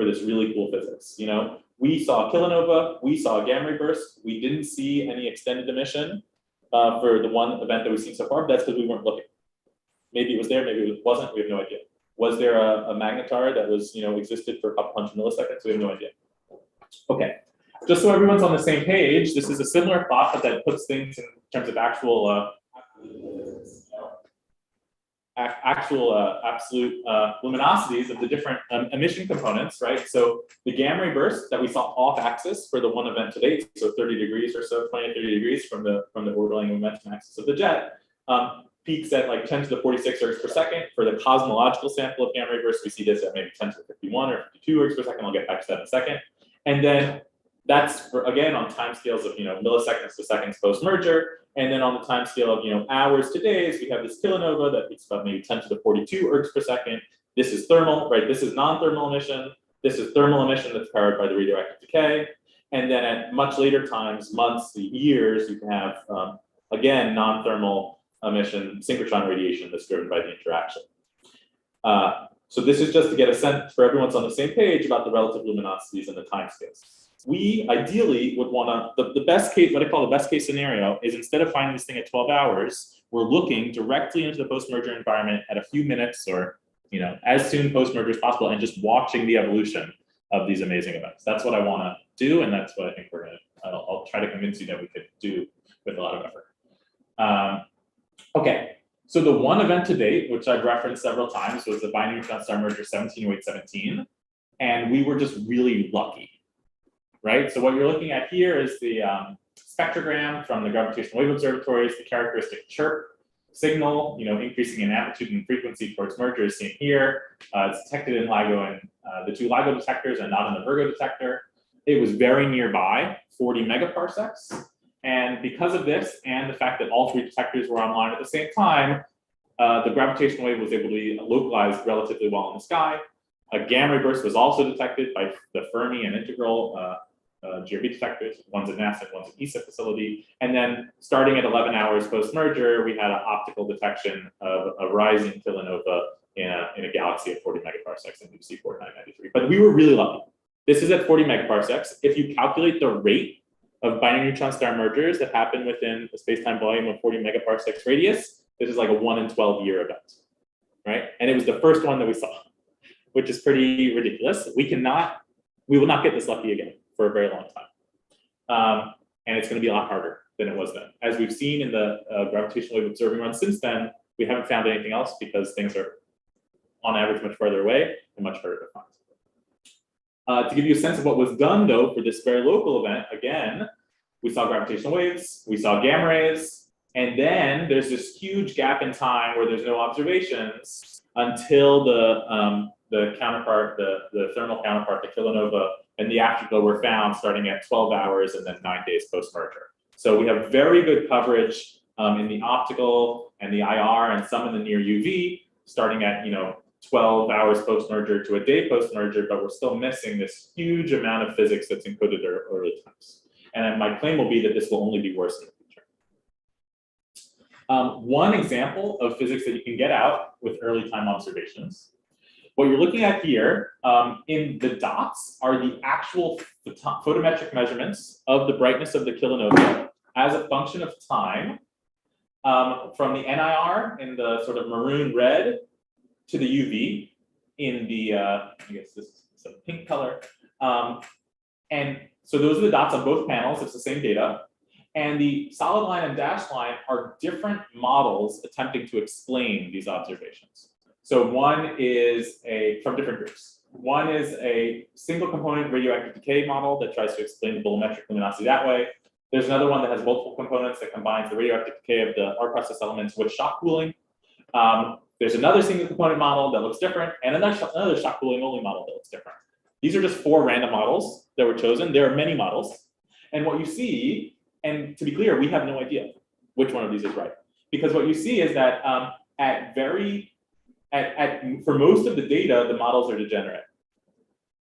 for this really cool physics. You know, we saw a kilonova, we saw a gamma ray burst, we didn't see any extended emission for the one event that we've seen so far, but that's because we weren't looking. Maybe it was there, maybe it wasn't, we have no idea. Was there a magnetar that was, you know, existed for a couple hundred milliseconds? We have no idea. Okay, just so everyone's on the same page, this is a similar plot, but that puts things in terms of actual absolute luminosities of the different emission components, right? So the gamma ray burst that we saw off axis for the one event to date, so 30 degrees or so, 20 to 30 degrees from the orbital angular momentum axis of the jet, peaks at like 10 to the 46 ergs per second. For the cosmological sample of gamma ray burst, we see this at maybe 10 to the 51 or 52 ergs per second. I'll get back to that in a second. And then that's for, again, on time scales of, you know, milliseconds to seconds post merger. And then on the time scale of, you know, hours to days, we have this kilonova that peaks about maybe 10 to the 42 ergs per second. This is thermal, right? This is non-thermal emission. This is thermal emission that's powered by the radioactive decay. And then at much later times, months, years, you can have, again, non-thermal emission synchrotron radiation that's driven by the interaction. So this is just to get a sense for everyone's on the same page about the relative luminosities and the timescales. We ideally would want to, the best case, what I call the best case scenario is instead of finding this thing at 12 hours, we're looking directly into the post-merger environment at a few minutes or, you know, as soon post-merger as possible and just watching the evolution of these amazing events. That's what I want to do, and that's what I think we're going to, I'll try to convince you that we could do with a lot of effort. Okay, so the one event to date, which I've referenced several times, was the binary neutron star merger 170817, and we were just really lucky. Right, so what you're looking at here is the spectrogram from the gravitational wave observatories, the characteristic chirp signal, you know, increasing in amplitude and frequency towards merger is seen here. It's detected in LIGO and the two LIGO detectors and not in the Virgo detector. It was very nearby, 40 megaparsecs. And because of this and the fact that all three detectors were online at the same time, the gravitational wave was able to be localized relatively well in the sky. A gamma ray burst was also detected by the Fermi and integral GRB detectors, one's at NASA, one's at ESA facility. And then starting at 11 hours post-merger, we had an optical detection of a rising kilonova in a galaxy at 40 megaparsecs in UC 4993. But we were really lucky. This is at 40 megaparsecs. If you calculate the rate of binary neutron star mergers that happen within a space-time volume of 40 megaparsecs radius, this is like a 1 in 12 year event, right? And it was the first one that we saw, which is pretty ridiculous. We will not get this lucky again for a very long time. And it's going to be a lot harder than it was then. As we've seen in the gravitational wave observing run since then, we haven't found anything else because things are on average much farther away and much harder to find. To give you a sense of what was done though for this very local event, again, we saw gravitational waves, we saw gamma rays, and then there's this huge gap in time where there's no observations until the counterpart, the thermal counterpart, the kilonova, and the afterglow were found starting at 12 hours and then 9 days post-merger. So we have very good coverage in the optical and the IR and some in the near UV, starting at 12 hours post-merger to a day post-merger, but we're still missing this huge amount of physics that's encoded at early times. And my claim will be that this will only be worse in the future. One example of physics that you can get out with early time observations. What you're looking at here in the dots are the actual photometric measurements of the brightness of the kilonova as a function of time from the NIR in the sort of maroon red to the UV in the, I guess this is some pink color. And so those are the dots on both panels, it's the same data. And the solid line and dashed line are different models attempting to explain these observations. So one is from different groups. One is a single component radioactive decay model that tries to explain the bolometric luminosity that way. There's another one that has multiple components that combines the radioactive decay of the R process elements with shock cooling. There's another single component model that looks different, and another shock cooling only model that looks different. These are just 4 random models that were chosen. There are many models. And what you see, and to be clear, we have no idea which one of these is right. Because what you see is that for most of the data, the models are degenerate,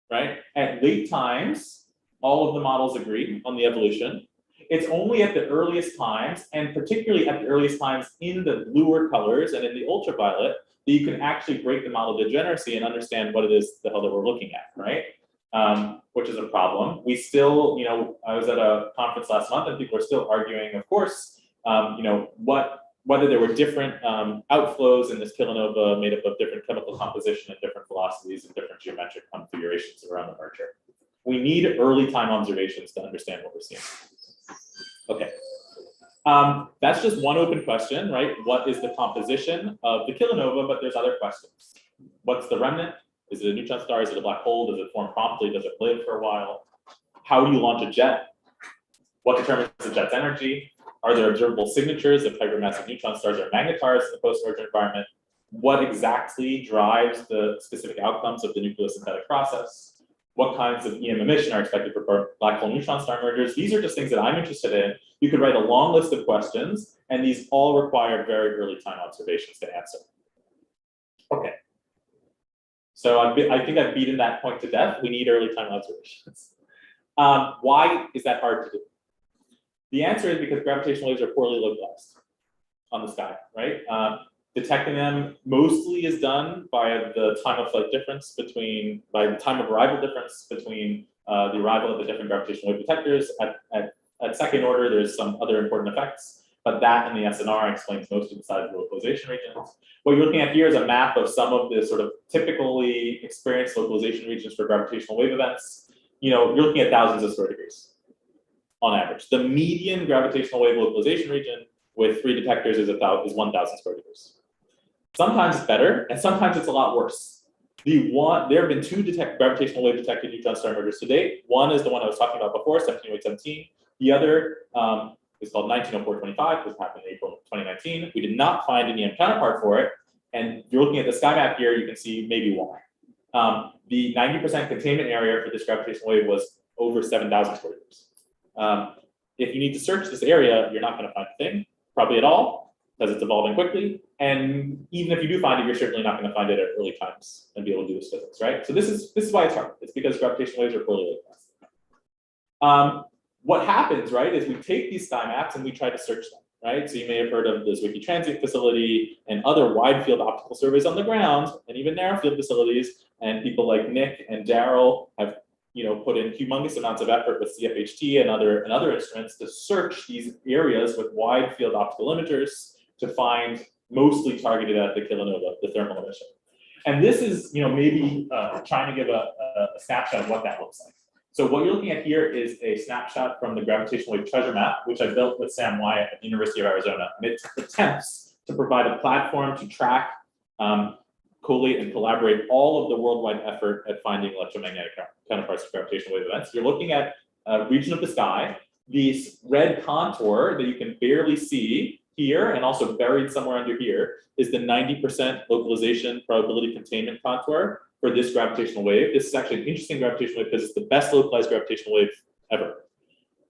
right? At late times, all of the models agree on the evolution. It's only at the earliest times, and particularly at the earliest times in the bluer colors and in the ultraviolet, that you can actually break the model degeneracy and understand what it is the hell that we're looking at, right? which is a problem. We still, I was at a conference last month and people are still arguing, of course, whether there were different outflows in this kilonova made up of different chemical composition and different velocities and different geometric configurations around the merger. We need early time observations to understand what we're seeing. Okay. That's just one open question, right? What is the composition of the kilonova? But there's other questions. What's the remnant? Is it a neutron star? Is it a black hole? Does it form promptly? Does it live for a while? How do you launch a jet? What determines the jet's energy? Are there observable signatures of hypermassive neutron stars or magnetars in the post-merger environment? What exactly drives the specific outcomes of the nucleosynthetic process? What kinds of EM emission are expected for black hole neutron star mergers? These are just things that I'm interested in. You could write a long list of questions, and these all require very early time observations to answer. Okay. So I think I've beaten that point to death. We need early time observations. Why is that hard to do? The answer is because gravitational waves are poorly localized on the sky, right? Detecting them mostly is done by the time of flight difference by the time of arrival difference between the arrival of the different gravitational wave detectors. At second order, there's some other important effects, but that and the SNR explains most of the size of the localization regions. What you're looking at here is a map of some of the sort of typically experienced localization regions for gravitational wave events. You're looking at thousands of square degrees on average. The median gravitational wave localization region with 3 detectors is 1,000 square degrees. Sometimes it's better, and sometimes it's a lot worse. There have been 2 gravitational wave detected neutron star mergers to date. One is the one I was talking about before, 17817. The other is called 190425, which happened in April 2019. We did not find any counterpart for it, and if you're looking at the sky map here, you can see maybe why. The 90% containment area for this gravitational wave was over 7,000 square degrees. If you need to search this area, you're not going to find a thing, probably at all, because it's evolving quickly. And even if you do find it, you're certainly not going to find it at early times and be able to do this physics, right? So this is why it's hard. It's because gravitational waves are poorly localized. What happens, right, is we take these sky maps and we try to search them, right? So you may have heard of the Zwicky Transient Facility and other wide field optical surveys on the ground, and even narrow field facilities. And people like Nick and Daryl have put in humongous amounts of effort with CFHT and other instruments to search these areas with wide field optical imagers to find mostly targeted at the kilonova, the thermal emission. And this is maybe trying to give a snapshot of what that looks like. So what you're looking at here is a snapshot from the gravitational wave treasure map, which I built with Sam Wyatt at the University of Arizona. And it attempts to provide a platform to track, collate, and collaborate all of the worldwide effort at finding electromagnetic counterparts to gravitational wave events. You're looking at a region of the sky. This red contour that you can barely see here, and also buried somewhere under here, is the 90% localization probability containment contour for this gravitational wave. This is actually an interesting gravitational wave because it's the best localized gravitational wave ever.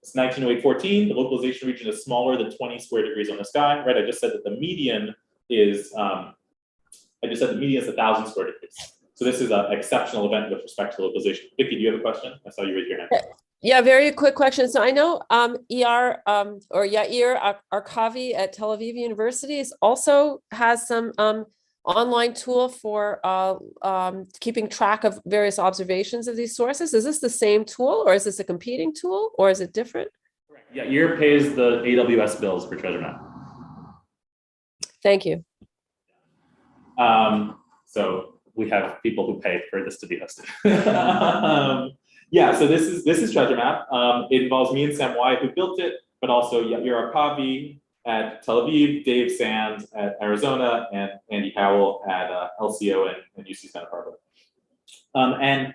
It's 1908-14. The localization region is smaller than 20 square degrees on the sky, right? I just said that the median is 1,000 square degrees. So this is an exceptional event with respect to localization. Vicky, do you have a question? I saw you raise your hand. Yeah, very quick question. So I know Yair Arkavi at Tel Aviv University also has some online tool for keeping track of various observations of these sources. Is this the same tool, or is this a competing tool, or is it different? Correct. Yeah, Yair pays the AWS bills for TreasureMap. Thank you. So we have people who pay for this to be hosted. Yeah, so this is TreasureMap. It involves me and Sam Wyatt, who built it, but also Yair Arkavi at Tel Aviv, Dave Sands at Arizona, and Andy Howell at LCO and UC Santa Barbara. And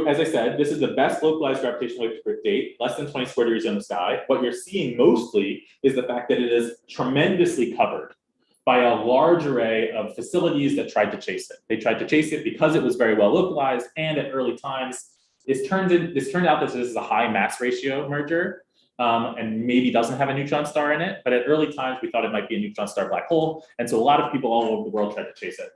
as I said, this is the best localized gravitational wave to date, less than 20 square degrees in the sky. What you're seeing mostly is the fact that it is tremendously covered by a large array of facilities that tried to chase it. They tried to chase it because it was very well localized, and at early times, this turned out that this is a high mass ratio merger, and maybe doesn't have a neutron star in it, but at early times, we thought it might be a neutron star black hole, and so a lot of people all over the world tried to chase it.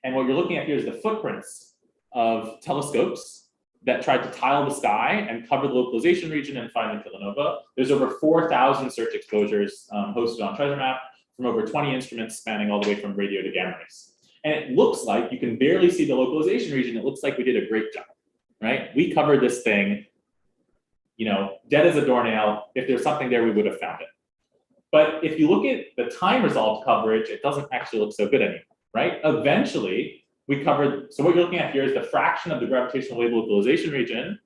And what you're looking at here is the footprints of telescopes that tried to tile the sky and cover the localization region and find the kilonova. There's over 4,000 search exposures hosted on TreasureMap from over 20 instruments spanning all the way from radio to gamma rays. And it looks like you can barely see the localization region. It looks like we did a great job. right? We covered this thing, dead as a doornail. If there's something there, we would have found it. But if you look at the time resolved coverage, it doesn't actually look so good anymore, right? Eventually, we covered, so what you're looking at here is the fraction of the gravitational wave localization region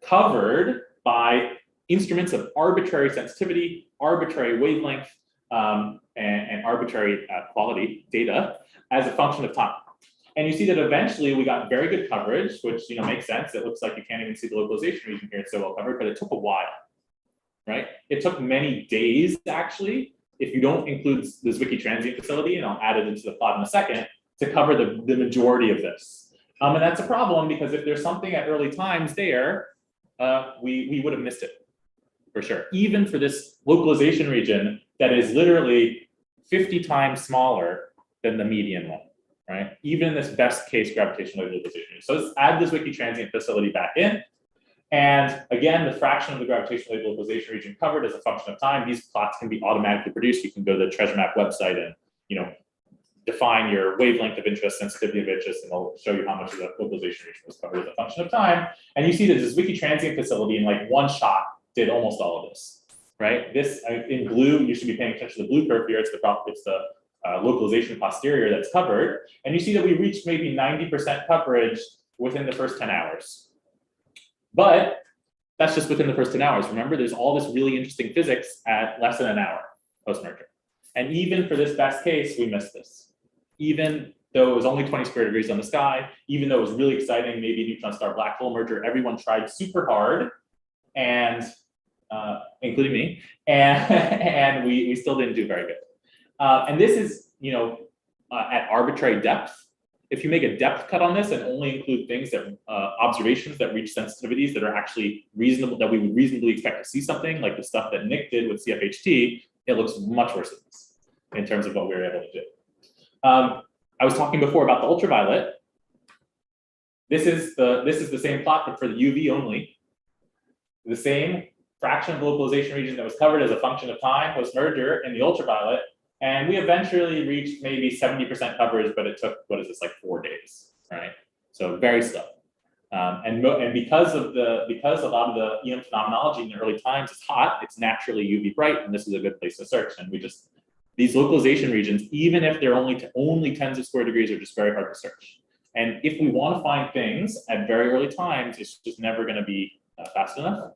covered by instruments of arbitrary sensitivity, arbitrary wavelength, and arbitrary quality data as a function of time. And you see that eventually we got very good coverage, which makes sense. It looks like you can't even see the localization region here. It's so well covered, but it took a while, right? It took many days, actually, if you don't include the Zwicky transient facility, and I'll add it into the plot in a second, to cover the majority of this. And that's a problem because if there's something at early times there, we would have missed it, for sure. Even for this localization region that is literally 50 times smaller than the median one, right? Even in this best case gravitational wave localization. So let's add this Zwicky transient facility back in. And again, the fraction of the gravitational wave localization region covered as a function of time. These plots can be automatically produced. You can go to the Treasure Map website and define your wavelength of interest, sensitivity of interest, and they'll show you how much of the localization region was covered as a function of time. And you see that this Zwicky transient facility in like one shot did almost all of this, right? This in blue, you should be paying attention to the blue curve here. It's the localization posterior that's covered. And you see that we reached maybe 90% coverage within the first 10 hours. But that's just within the first 10 hours. Remember, there's all this really interesting physics at less than an hour post-merger. And even for this best case, we missed this. Even though it was only 20 square degrees on the sky, even though it was really exciting, maybe neutron star black hole merger, everyone tried super hard, and including me, and we still didn't do very good. And this is, at arbitrary depth. If you make a depth cut on this and only include things that observations that reach sensitivities that are actually reasonable, that we would reasonably expect to see something, like the stuff that Nick did with CFHT, it looks much worse than this in terms of what we were able to do. I was talking before about the ultraviolet. This is the same plot, but for the UV only. The same fraction of the localization region that was covered as a function of time post-merger in the ultraviolet. And we eventually reached maybe 70% coverage, but it took, what is this, like 4 days, right? So very slow. And because a lot of the EM phenomenology in the early times is hot, it's naturally UV bright, and this is a good place to search. And these localization regions, even if they're only tens of square degrees, are just very hard to search. And if we want to find things at very early times, it's just never going to be fast enough.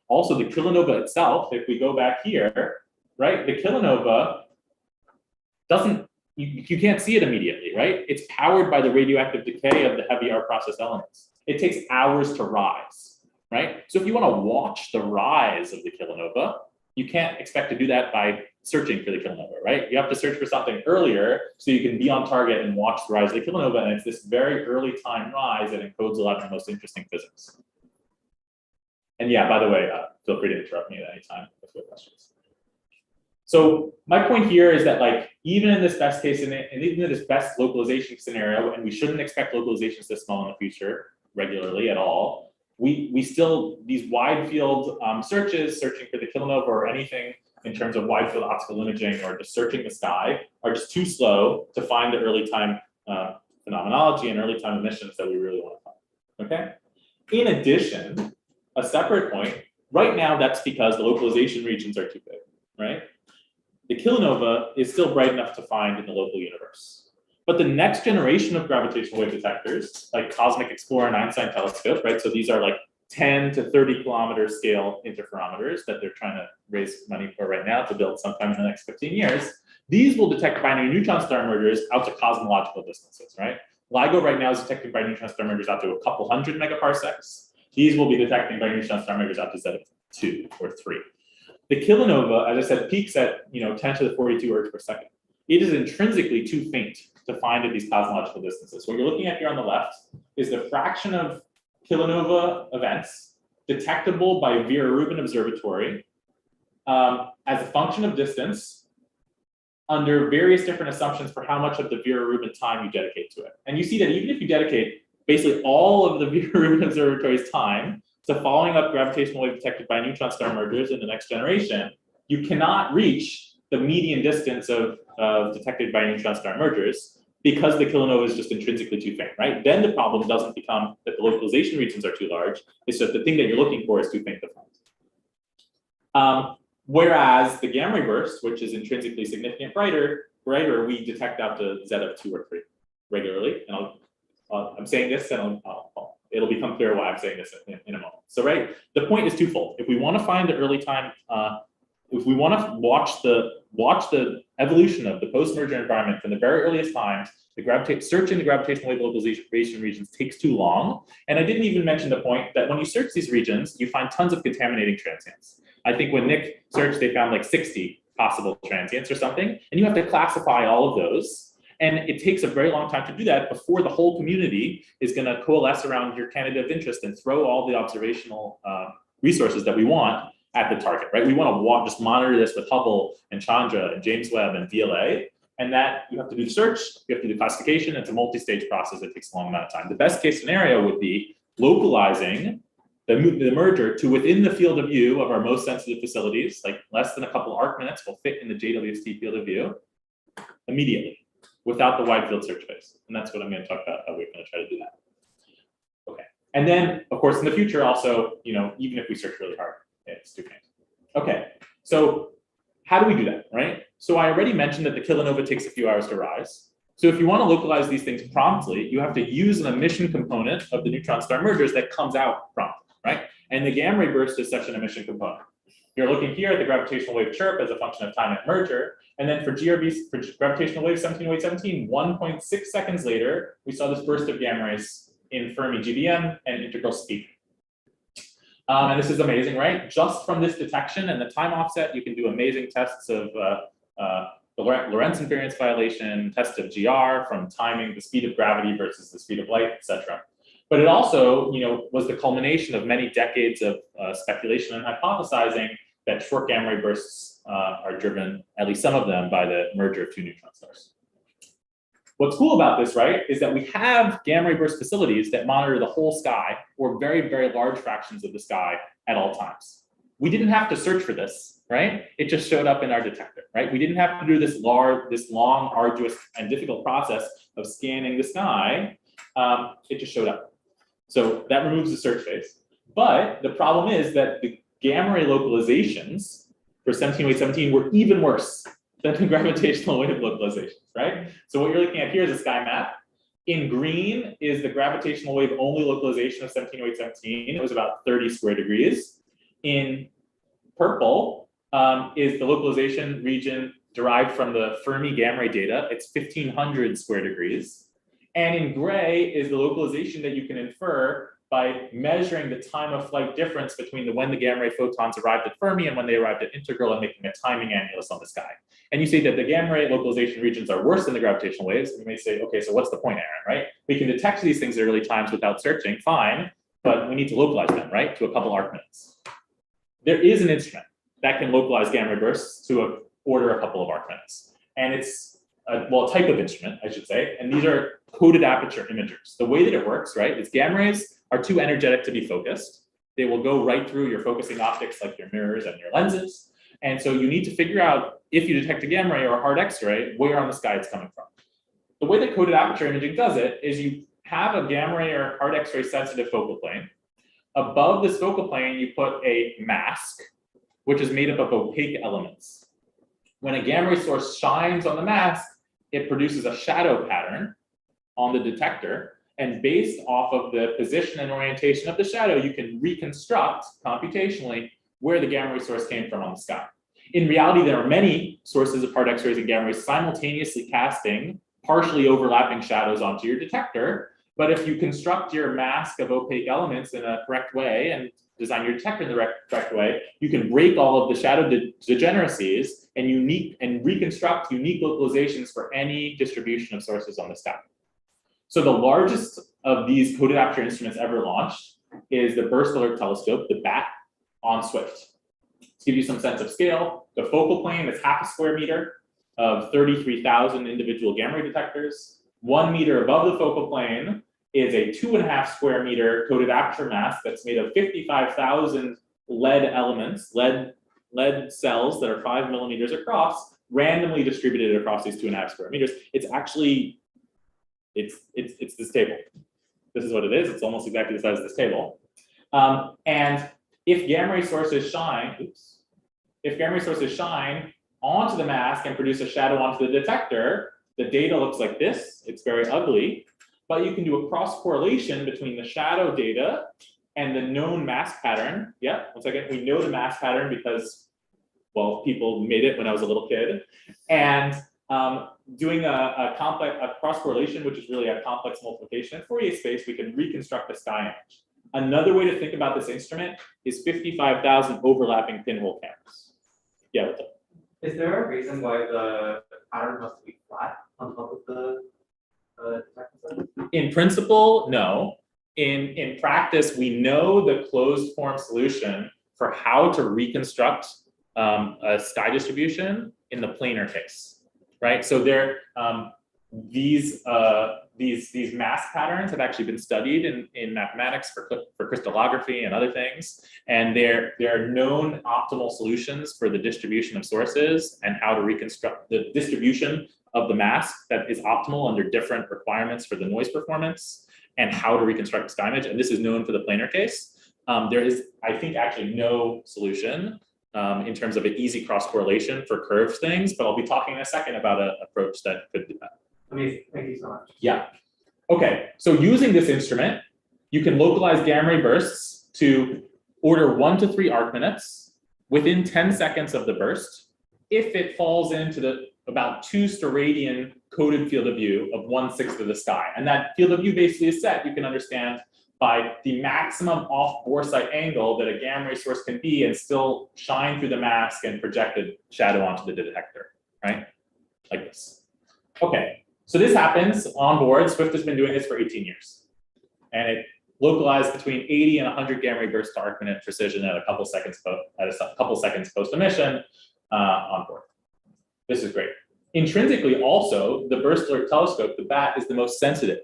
Also, the kilonova itself, if we go back here, right, the kilonova you can't see it immediately, right? It's powered by the radioactive decay of the heavy R process elements. It takes hours to rise, right? So if you want to watch the rise of the kilonova, you can't expect to do that by searching for the kilonova, right? You have to search for something earlier so you can be on target and watch the rise of the kilonova, and it's this very early time rise that encodes a lot of the most interesting physics. And yeah, by the way, feel free to interrupt me at any time if you have questions. So my point here is that, like, even in this best case, and even in this best localization scenario, and we shouldn't expect localizations this small in the future regularly at all, we still, these wide field searches, searching for the kilonova or anything in terms of wide field optical imaging or just searching the sky, are just too slow to find the early time phenomenology and early time emissions that we really want to find, okay? In addition, a separate point, right now that's because the localization regions are too big, right? The kilonova is still bright enough to find in the local universe. But the next generation of gravitational wave detectors, like Cosmic Explorer and Einstein Telescope, right? So these are like 10 to 30 kilometer scale interferometers that they're trying to raise money for right now to build sometime in the next 15 years. These will detect binary neutron star mergers out to cosmological distances, right? LIGO right now is detecting binary neutron star mergers out to a couple hundred megaparsecs. These will be detecting binary neutron star mergers out to Z of 2 or 3. The kilonova, as I said, peaks at 10 to the 42 ergs per second. It is intrinsically too faint to find at these cosmological distances. What you're looking at here on the left is the fraction of kilonova events detectable by Vera Rubin Observatory as a function of distance under various different assumptions for how much of the Vera Rubin time you dedicate to it. And you see that even if you dedicate basically all of the Vera Rubin Observatory's time to following up gravitational wave detected by neutron star mergers in the next generation, you cannot reach the median distance of detected by neutron star mergers. because the kilonova is just intrinsically too faint, right? Then the problem doesn't become that the localization regions are too large. It's just the thing that you're looking for is too faint to find. Whereas the gamma ray burst, which is intrinsically significant brighter, we detect out to Z of 2 or 3 regularly. And I'm saying this, and it'll become clear why I'm saying this in a moment. So, right, the point is twofold. If we want to find the early time, if we want to watch the evolution of the post-merger environment from the very earliest times, searching the gravitational wave localization regions takes too long. And I didn't even mention the point that when you search these regions, you find tons of contaminating transients. I think when Nick searched, they found like 60 possible transients or something, and you have to classify all of those. And it takes a very long time to do that before the whole community is going to coalesce around your candidate of interest and throw all the observational resources that we want at the target, right? We want to just monitor this with Hubble and Chandra and James Webb and VLA, and that you have to do the search, you have to do classification. It's a multi-stage process that takes a long amount of time. The best case scenario would be localizing the merger to within the field of view of our most sensitive facilities, like less than a couple arcminutes will fit in the JWST field of view immediately without the wide field search phase. And that's what I'm going to talk about, how we're going to try to do that. Okay. And then, of course, in the future also, even if we search really hard, it's too faint. Okay. So how do we do that, right? So I already mentioned that the kilonova takes a few hours to rise. So if you want to localize these things promptly, you have to use an emission component of the neutron star mergers that comes out promptly. Right? And the gamma ray burst is such an emission component. You're looking here at the gravitational wave chirp as a function of time at merger. And then for GRB, for gravitational wave 170817, 1.6 seconds later, we saw this burst of gamma rays in Fermi GBM and integral speed. And this is amazing, right? Just from this detection and the time offset, you can do amazing tests of the Lorentz invariance violation, test of GR from timing the speed of gravity versus the speed of light, etc. But it also, was the culmination of many decades of speculation and hypothesizing that short gamma ray bursts are driven, at least some of them, by the merger of two neutron stars. What's cool about this, right, is that we have gamma ray burst facilities that monitor the whole sky or very, very large fractions of the sky at all times. We didn't have to search for this, right? It just showed up in our detector, right? We didn't have to do this long, arduous, and difficult process of scanning the sky. It just showed up. So that removes the search phase. But the problem is that the gamma ray localizations for 170817 were even worse than the gravitational wave localizations, right? So what you're looking at here is a sky map. In green is the gravitational wave only localization of 170817. It was about 30 square degrees. In purple is the localization region derived from the Fermi gamma ray data. It's 1500 square degrees. And in gray is the localization that you can infer by measuring the time of flight difference between when the gamma ray photons arrived at Fermi and when they arrived at integral and making a timing annulus on the sky. And you say that the gamma ray localization regions are worse than the gravitational waves. And you may say, okay, so what's the point, Aaron, right? We can detect these things at early times without searching, fine, but we need to localize them, right, to a couple arcminutes. There is an instrument that can localize gamma ray bursts to order a couple of arcminutes. And it's a type of instrument, I should say, and these are coded aperture imagers. The way that it works, right, is gamma rays are too energetic to be focused. They will go right through your focusing optics like your mirrors and your lenses. And so you need to figure out, if you detect a gamma ray or a hard X-ray, where on the sky it's coming from. The way that coded aperture imaging does it is you have a gamma ray or hard X-ray sensitive focal plane. Above this focal plane, you put a mask, which is made up of opaque elements. When a gamma ray source shines on the mask, it produces a shadow pattern on the detector. And based off of the position and orientation of the shadow, you can reconstruct computationally where the gamma ray source came from on the sky. In reality, there are many sources of hard X-rays and gamma rays simultaneously casting partially overlapping shadows onto your detector. But if you construct your mask of opaque elements in a correct way and design your detector in the correct way, you can break all of the shadow degeneracies and reconstruct unique localizations for any distribution of sources on the sky. So the largest of these coded aperture instruments ever launched is the Burst Alert Telescope, the BAT, on Swift. To give you some sense of scale, the focal plane is half a square meter of 33,000 individual gamma ray detectors. 1 meter above the focal plane is a 2.5 square meter coded aperture mask that's made of 55,000 lead elements, lead cells that are 5 millimeters across, randomly distributed across these 2.5 square meters. It's actually It's this table. This is what it is. It's almost exactly the size of this table. And if gamma ray sources shine, if gamma ray sources shine onto the mask and produce a shadow onto the detector, the data looks like this. It's very ugly, but you can do a cross correlation between the shadow data and the known mask pattern. Yeah, one second. We know the mask pattern because, well, people made it when I was a little kid. And doing a cross correlation, which is really a complex multiplication in Fourier space, we can reconstruct the sky image. Another way to think about this instrument is 55,000 overlapping pinhole cameras. Yeah, what's up? Is there a reason why the pattern must be flat on top of the detector? In principle, no. In practice, we know the closed form solution for how to reconstruct a sky distribution in the planar case, right? So there, these mask patterns have actually been studied in mathematics for crystallography and other things, and there are known optimal solutions for the distribution of sources and how to reconstruct the distribution of the mask that is optimal under different requirements for the noise performance and how to reconstruct the sky image. And this is known for the planar case. There is, I think, actually no solution in terms of an easy cross correlation for curved things, but I'll be talking in a second about an approach that could do that. Amazing, thank you so much. Yeah. Okay, so using this instrument, you can localize gamma ray bursts to order 1 to 3 arcminutes within 10 seconds of the burst if it falls into the about 2 steradian coded field of view of 1/6 of the sky. And that field of view basically is set, you can understand, by the maximum off boresight angle that a gamma ray source can be and still shine through the mask and project a shadow onto the detector, right? Like this. Okay, so this happens on board. Swift has been doing this for 18 years. And it localized between 80 and 100 gamma ray bursts to arcminute precision at a couple seconds post emission on board. This is great. Intrinsically, also, the burst alert telescope, the BAT, is the most sensitive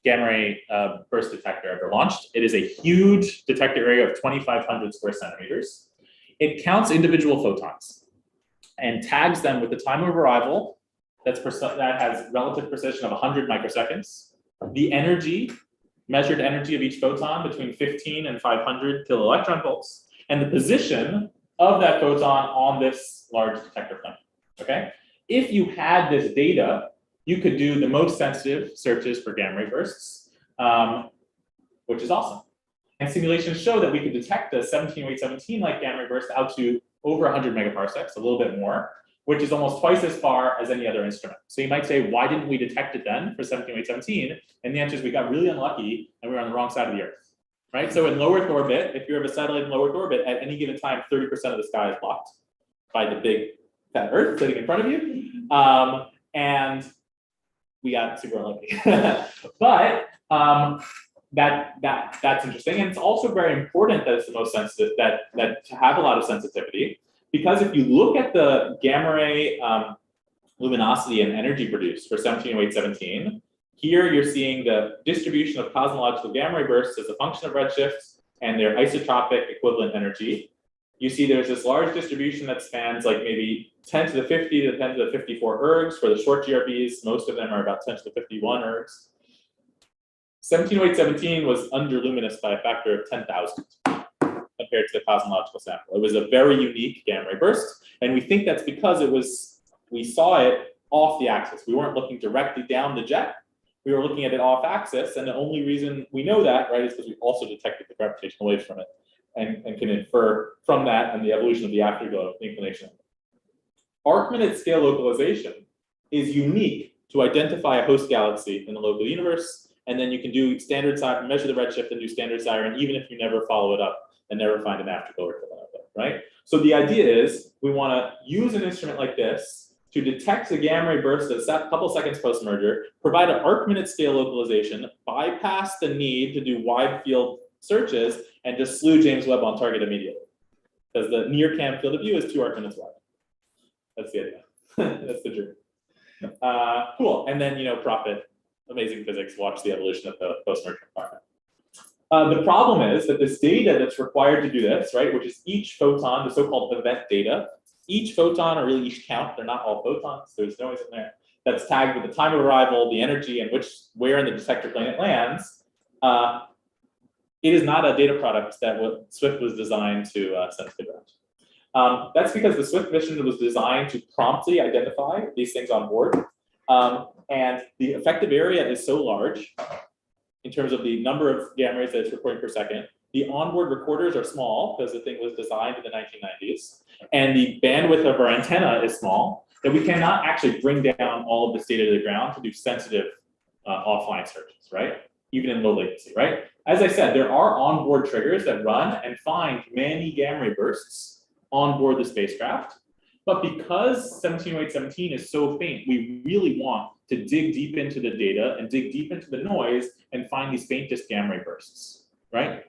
gamma ray burst detector ever launched. It is a huge detector area of 2,500 square centimeters. It counts individual photons and tags them with the time of arrival that has relative precision of 100 microseconds, the energy, measured energy of each photon between 15 and 500 kiloelectron volts, and the position of that photon on this large detector plane. Okay? If you had this data, you could do the most sensitive searches for gamma ray bursts, which is awesome. And simulations show that we could detect a 17817-like gamma ray burst out to over 100 megaparsecs, a little bit more, which is almost twice as far as any other instrument. So you might say, why didn't we detect it then for 17817? And the answer is we got really unlucky and we were on the wrong side of the Earth, right? So in low Earth orbit, if you have a satellite in low Earth orbit, at any given time, 30% of the sky is blocked by the big fat Earth sitting in front of you. And we got super unlucky. But that's interesting. And it's also very important that it's the most sensitive, that to have a lot of sensitivity, because if you look at the gamma ray luminosity and energy produced for 170817, here you're seeing the distribution of cosmological gamma ray bursts as a function of redshift and their isotropic equivalent energy. You see there's this large distribution that spans like maybe 10 to the 50 to 10 to the 54 ergs for the short GRBs. Most of them are about 10 to the 51 ergs. 170817 was underluminous by a factor of 10,000 compared to the cosmological sample. It was a very unique gamma ray burst, and we think that's because we saw it off the axis. We weren't looking directly down the jet. We were looking at it off axis, and the only reason we know that, right, is because we also detected the gravitational waves from it and can infer from that and the evolution of the afterglow, the inclination. Arcminute scale localization is unique to identify a host galaxy in the local universe, and then you can do standard siren, measure the redshift and do standard siren, even if you never follow it up and never find an afterglow or right? So the idea is we want to use an instrument like this to detect the gamma ray burst at a couple seconds post-merger, provide an arcminute scale localization, bypass the need to do wide field searches, and just slew James Webb on target immediately. Because the near cam field of view is 2 arcminutes wide. That's the idea. That's the dream. Cool. And then, profit, amazing physics, watch the evolution of the post-merger environment. The problem is that this data that's required to do this, right, which is each photon, the so-called event data, each photon, or really each count, they're not all photons, there's noise in there. that's tagged with the time of arrival, the energy, and where in the detector plane it lands, it is not a data product that Swift was designed to send to the ground. That's because the Swift mission was designed to promptly identify these things on board. And the effective area is so large in terms of the number of gamma rays that it's recording per second. The onboard recorders are small because the thing was designed in the 1990s. And the bandwidth of our antenna is small, that we cannot actually bring down all of this data to the ground to do sensitive offline searches, right? Even in low latency, right? As I said, there are onboard triggers that run and find many gamma ray bursts on board the spacecraft. But because 170817 is so faint, we really want to dig deep into the data and dig deep into the noise and find these faintest gamma ray bursts, right?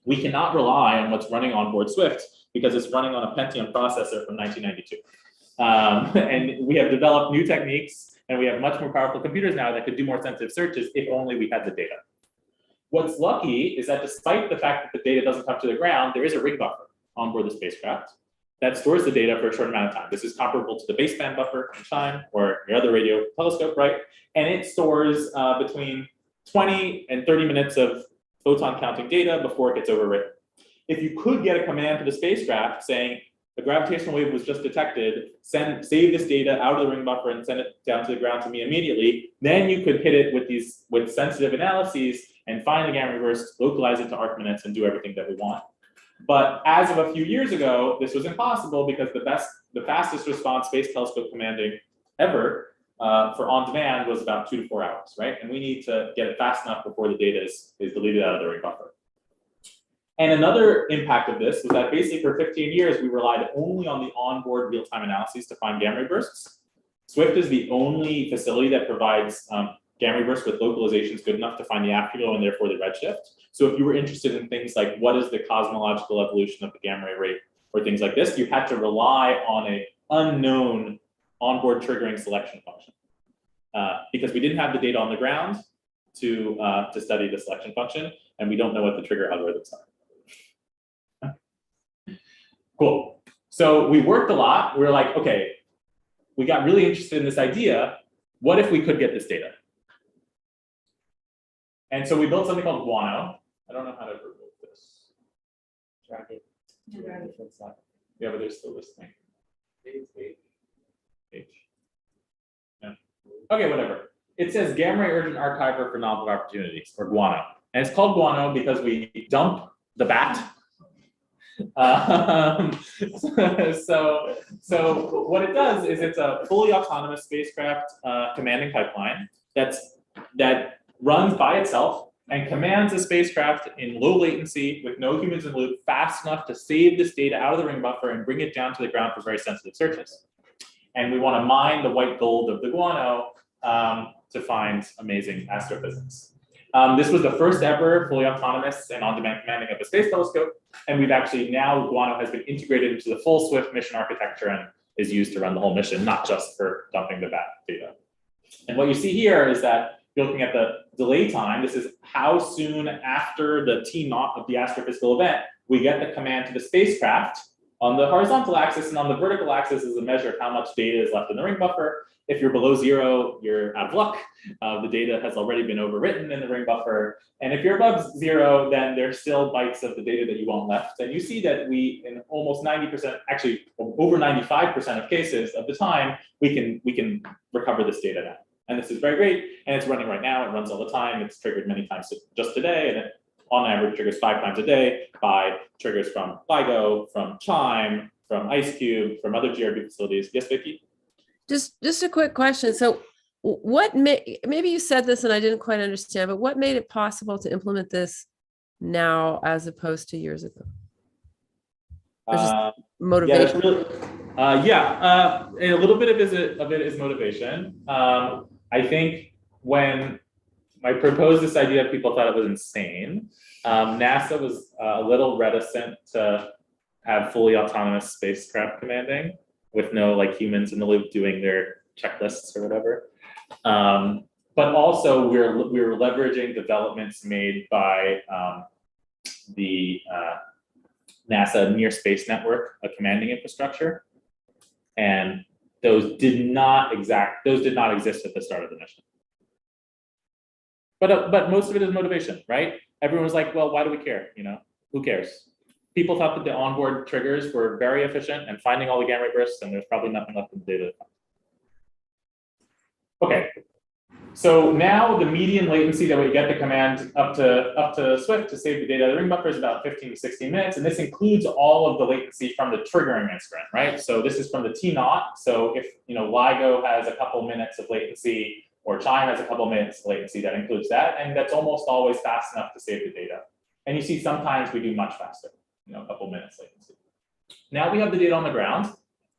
We cannot rely on what's running on board Swift because it's running on a Pentium processor from 1992. And we have developed new techniques and we have much more powerful computers now that could do more sensitive searches if only we had the data. What's lucky is that despite the fact that the data doesn't come to the ground, there is a ring buffer on board the spacecraft that stores the data for a short amount of time. This is comparable to the baseband buffer in CHIME or your other radio telescope, right? And it stores between 20 and 30 minutes of photon counting data before it gets overwritten. If you could get a command to the spacecraft saying, a gravitational wave was just detected, save this data out of the ring buffer and send it down to the ground to me immediately, then you could hit it with sensitive analyses and find the gamma burst, localize it to arcminutes, and do everything that we want. But as of a few years ago, this was impossible because the fastest response space telescope commanding ever for on-demand was about 2 to 4 hours, right? And we need to get it fast enough before the data is deleted out of the ring buffer. And another impact of this was that basically for 15 years, we relied only on the onboard real-time analyses to find gamma ray bursts. Swift is the only facility that provides gamma ray bursts with localizations good enough to find the afterglow and therefore the redshift. So if you were interested in things like what is the cosmological evolution of the gamma ray rate or things like this, you had to rely on an unknown onboard triggering selection function because we didn't have the data on the ground to study the selection function, and we don't know what the trigger algorithms are. Cool. So we worked a lot. We were like, okay, we got really interested in this idea. What if we could get this data? And so we built something called Guano. I don't know how to remove this. Track it. Yeah, but there's still this thing. H. Yeah. Okay, whatever. It says Gamma Ray Urgent Archiver for Novel Opportunities, or Guano. And it's called Guano because we dump the bat. So what it does is it's a fully autonomous spacecraft commanding pipeline that runs by itself and commands the spacecraft in low latency with no humans in the loop fast enough to save this data out of the ring buffer and bring it down to the ground for very sensitive searches. And we want to mine the white gold of the Guano to find amazing astrophysics. This was the first ever fully autonomous and on-demand commanding of a space telescope. And we've actually now, Guano has been integrated into the full Swift mission architecture and is used to run the whole mission, not just for dumping the bat data. And what you see here is that you're looking at the delay time. This is how soon after the T0 of the astrophysical event, we get the command to the spacecraft. On the horizontal axis and on the vertical axis is a measure of how much data is left in the ring buffer. If you're below 0, you're out of luck. The data has already been overwritten in the ring buffer. And if you're above 0, then there's still bytes of the data that you want left. And you see that we, in almost 90%, actually over 95% of cases of the time, we can recover this data now. And this is very great. And it's running right now. It runs all the time. It's triggered many times just today. And it, on average, triggers 5 times a day by triggers from LIGO, from CHIME, from IceCube, from other GRB facilities. Yes, Vicky? Just a quick question. So what maybe you said this and I didn't quite understand, but what made it possible to implement this now as opposed to years ago? Motivation. Yeah, a little bit of it is motivation. I think when I proposed this idea, people thought it was insane. NASA was a little reticent to have fully autonomous spacecraft commanding with no humans in the loop doing their checklists or whatever. But also we were leveraging developments made by the NASA Near Space Network, a commanding infrastructure. And those did not exist at the start of the mission. But most of it is motivation, right? Everyone was like, well, why do we care? You know, who cares? People thought that the onboard triggers were very efficient and finding all the gamma ray bursts, and there's probably nothing left in the data. Okay, so now the median latency that we get the command up to Swift to save the data of the ring buffer is about 15 to 16 minutes, and this includes all of the latency from the triggering instrument, right? So this is from the T0. So if LIGO has a couple minutes of latency, or Chime has a couple minutes of latency, that includes that, and that's almost always fast enough to save the data. And you see sometimes we do much faster, a couple minutes latency. Now we have the data on the ground.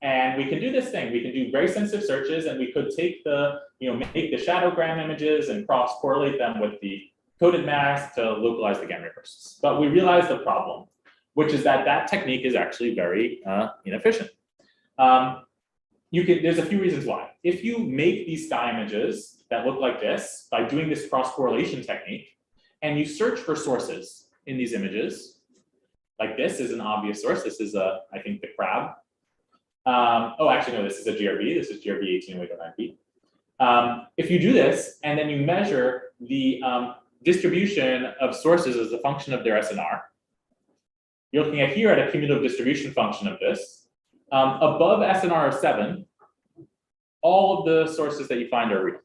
And we can do this thing. We can do very sensitive searches, and we could take the, make the shadowgram images and cross-correlate them with the coded mask to localize the gamma ray bursts. But we realized the problem, which is that that technique is actually very inefficient. There's a few reasons why. If you make these sky images that look like this by doing this cross-correlation technique, and you search for sources in these images, like this is an obvious source. This is, I think, the crab. Oh, actually, no, this is a GRB. This is GRB 1809B. If you do this, and then you measure the distribution of sources as a function of their SNR, you're looking at here at a cumulative distribution function of this. Above SNR of 7, all of the sources that you find are real.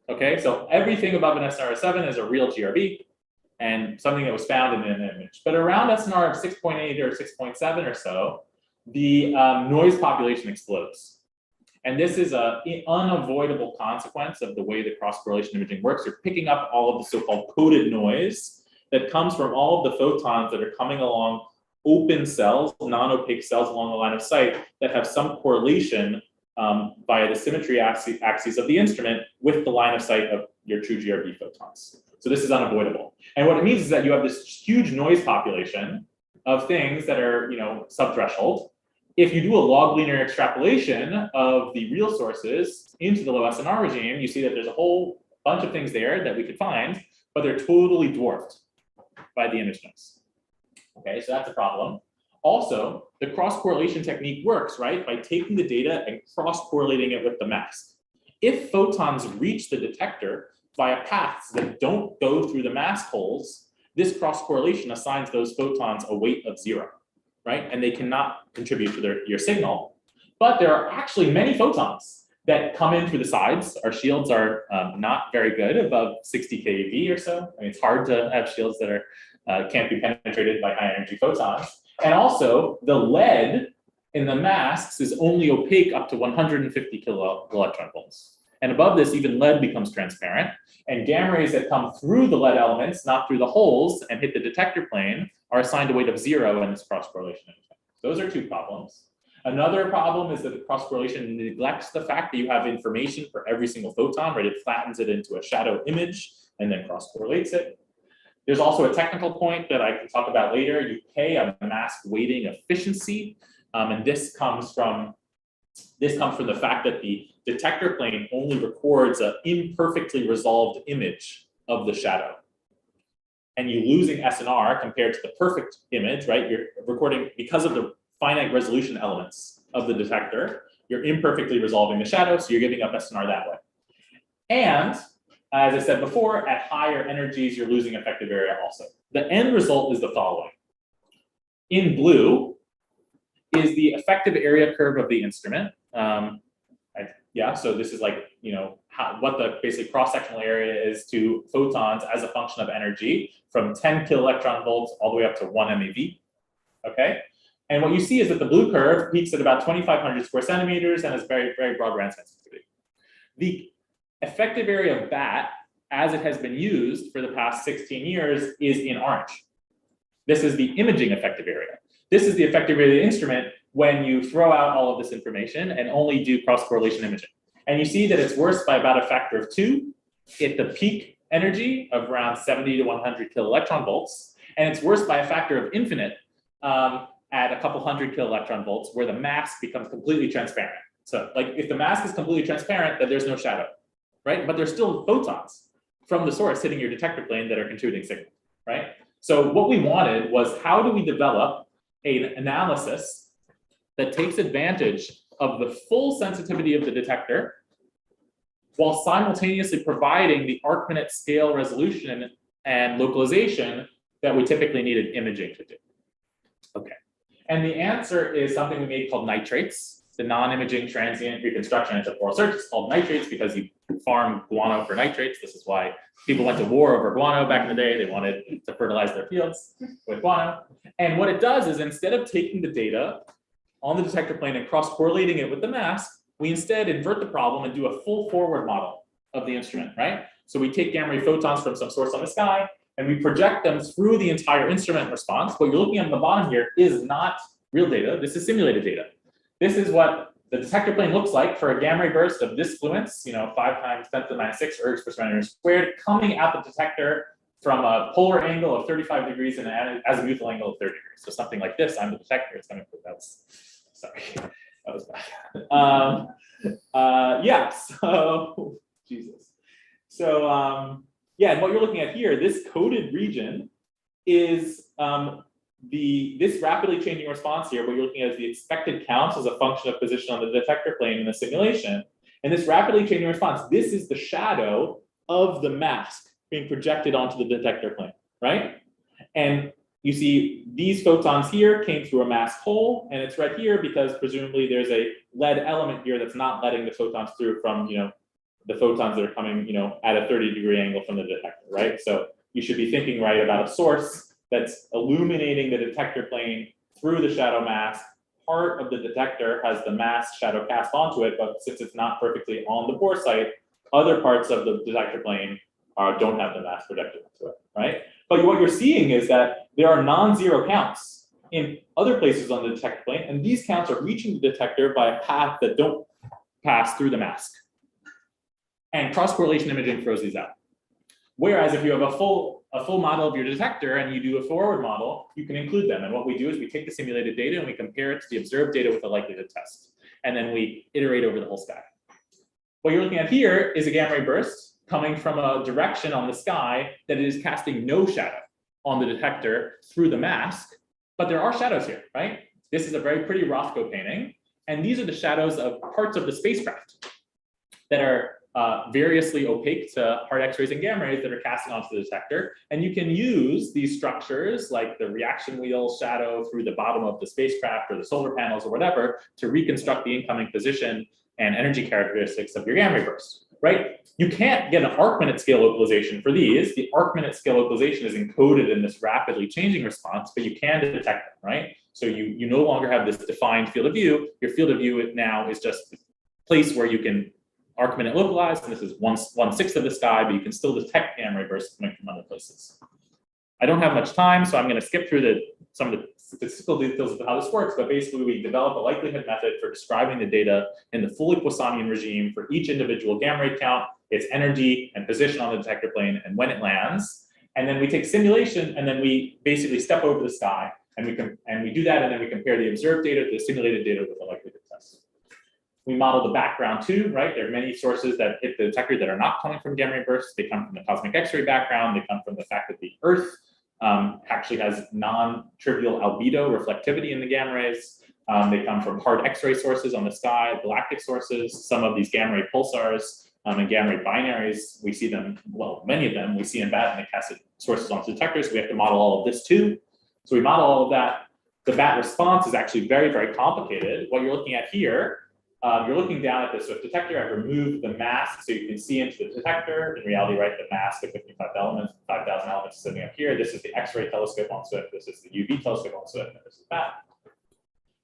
Okay, so everything above an SNR of 7 is a real GRB and something that was found in an image. But around SNR of 6.8 or 6.7 or so, the noise population explodes. And this is an unavoidable consequence of the way the cross-correlation imaging works. You're picking up all of the so-called coded noise that comes from all of the photons that are coming along open cells, non-opaque cells along the line of sight that have some correlation via the symmetry axes of the instrument with the line of sight of your true GRB photons. So this is unavoidable. And what it means is that you have this huge noise population of things that are, subthreshold. If you do a log linear extrapolation of the real sources into the low SNR regime, you see that there's a whole bunch of things there that we could find, but they're totally dwarfed by the image noise. Okay, so that's a problem. Also, the cross-correlation technique works, right, by taking the data and cross-correlating it with the mask. If photons reach the detector via paths that don't go through the mask holes, this cross-correlation assigns those photons a weight of 0. Right? And they cannot contribute to your signal. But there are actually many photons that come in through the sides. Our shields are not very good, above 60 keV or so. I mean, it's hard to have shields that can't be penetrated by high energy photons. And also, the lead in the masks is only opaque up to 150 kilo electron volts. And above this, even lead becomes transparent. And gamma rays that come through the lead elements, not through the holes, and hit the detector plane, are assigned a weight of 0 in this cross-correlation. Those are two problems. Another problem is that the cross-correlation neglects the fact that you have information for every single photon, right? It flattens it into a shadow image and then cross-correlates it. There's also a technical point that I can talk about later. You pay a mask weighting efficiency, and this comes from the fact that the detector plane only records an imperfectly resolved image of the shadow. And you're losing SNR compared to the perfect image, right? You're recording, because of the finite resolution elements of the detector, you're imperfectly resolving the shadow, so you're giving up SNR that way. And as I said before, at higher energies, you're losing effective area also. The end result is the following. In blue is the effective area curve of the instrument. So this is like, what the basic cross-sectional area is to photons as a function of energy from 10 kiloelectron volts all the way up to 1 MeV, okay? And what you see is that the blue curve peaks at about 2,500 square centimeters and has very, very broad band sensitivity. The effective area of that, as it has been used for the past 16 years, is in orange. This is the imaging effective area. This is the effective area of the instrument when you throw out all of this information and only do cross-correlation imaging. And you see that it's worse by about a factor of 2 at the peak energy of around 70 to 100 kiloelectron volts. And it's worse by a factor of infinite at a couple hundred kiloelectron volts, where the mask becomes completely transparent. So like if the mask is completely transparent, then there's no shadow, right? But there's still photons from the source hitting your detector plane that are contributing signal, right? So what we wanted was, how do we develop an analysis that takes advantage of the full sensitivity of the detector while simultaneously providing the arcminute scale resolution and localization that we typically needed imaging to do. Okay, and the answer is something we made called nitrates, the non-imaging transient reconstruction intertemporal search. It's called nitrates because you farm guano for nitrates. This is why people went to war over guano back in the day. They wanted to fertilize their fields with guano. And what it does is instead of taking the data on the detector plane and cross-correlating it with the mask, we instead invert the problem and do a full forward model of the instrument, right? So we take gamma ray photons from some source on the sky and we project them through the entire instrument response. What you're looking at the bottom here is not real data. This is simulated data. This is what the detector plane looks like for a gamma ray burst of this fluence, 5 times 10 to the minus 6 ergs per centimeter squared, coming at the detector from a polar angle of 35 degrees and an azimuthal angle of 30 degrees. So something like this, I'm the detector. It's coming from sorry, that was bad. Yeah, so, Jesus. So, yeah, and what you're looking at here, this coded region is this rapidly changing response here. What you're looking at is the expected counts as a function of position on the detector plane in the simulation. And this rapidly changing response, this is the shadow of the mask being projected onto the detector plane, right? And you see these photons here came through a mask hole, and it's right here because presumably there's a lead element here that's not letting the photons through from, the photons that are coming, at a 30-degree angle from the detector, right? So you should be thinking, right, about a source that's illuminating the detector plane through the shadow mask. Part of the detector has the mask shadow cast onto it, but since it's not perfectly on the bore site, other parts of the detector plane don't have the mask projected onto it, right? But what you're seeing is that there are non-zero counts in other places on the detector plane, and these counts are reaching the detector by a path that don't pass through the mask. And cross-correlation imaging throws these out. Whereas if you have a full model of your detector and you do a forward model, you can include them. And what we do is we take the simulated data and we compare it to the observed data with a likelihood test. And then we iterate over the whole stack. What you're looking at here is a gamma ray burst coming from a direction on the sky that is casting no shadow on the detector through the mask. But there are shadows here, right? This is a very pretty Rothko painting. And these are the shadows of parts of the spacecraft that are variously opaque to hard X-rays and gamma rays that are casting onto the detector. And you can use these structures like the reaction wheel shadow through the bottom of the spacecraft or the solar panels or whatever to reconstruct the incoming position and energy characteristics of your gamma ray burst, right? You can't get an arcminute scale localization for these. The arcminute scale localization is encoded in this rapidly changing response, but you can detect them, right? So you no longer have this defined field of view. Your field of view now is just a place where you can arcminute localized, and this is 1/6 of the sky, but you can still detect gamma ray bursts coming from other places. I don't have much time, so I'm going to skip through some of the statistical details of how this works, but basically we develop a likelihood method for describing the data in the fully Poissonian regime for each individual gamma ray count, its energy and position on the detector plane, and when it lands. And then we take simulation, and then we basically step over the sky, and we do that, and then we compare the observed data to the simulated data with a likelihood test. We model the background too, right? There are many sources that hit the detector that are not coming from gamma ray bursts. They come from the cosmic X-ray background. They come from the fact that the Earth actually has non-trivial albedo reflectivity in the gamma rays. They come from hard X-ray sources on the sky, galactic sources, some of these gamma ray pulsars and gamma ray binaries. We see them, well, many of them we see in BAT and they cast sources onto detectors. We have to model all of this too. So we model all of that. The BAT response is actually very, very complicated. What you're looking at here, you're looking down at this Swift detector. I've removed the mask so you can see into the detector. In reality, right, the mask of 5,000 elements is sitting up here. This is the X-ray telescope on Swift. This is the UV telescope on Swift, and this is that.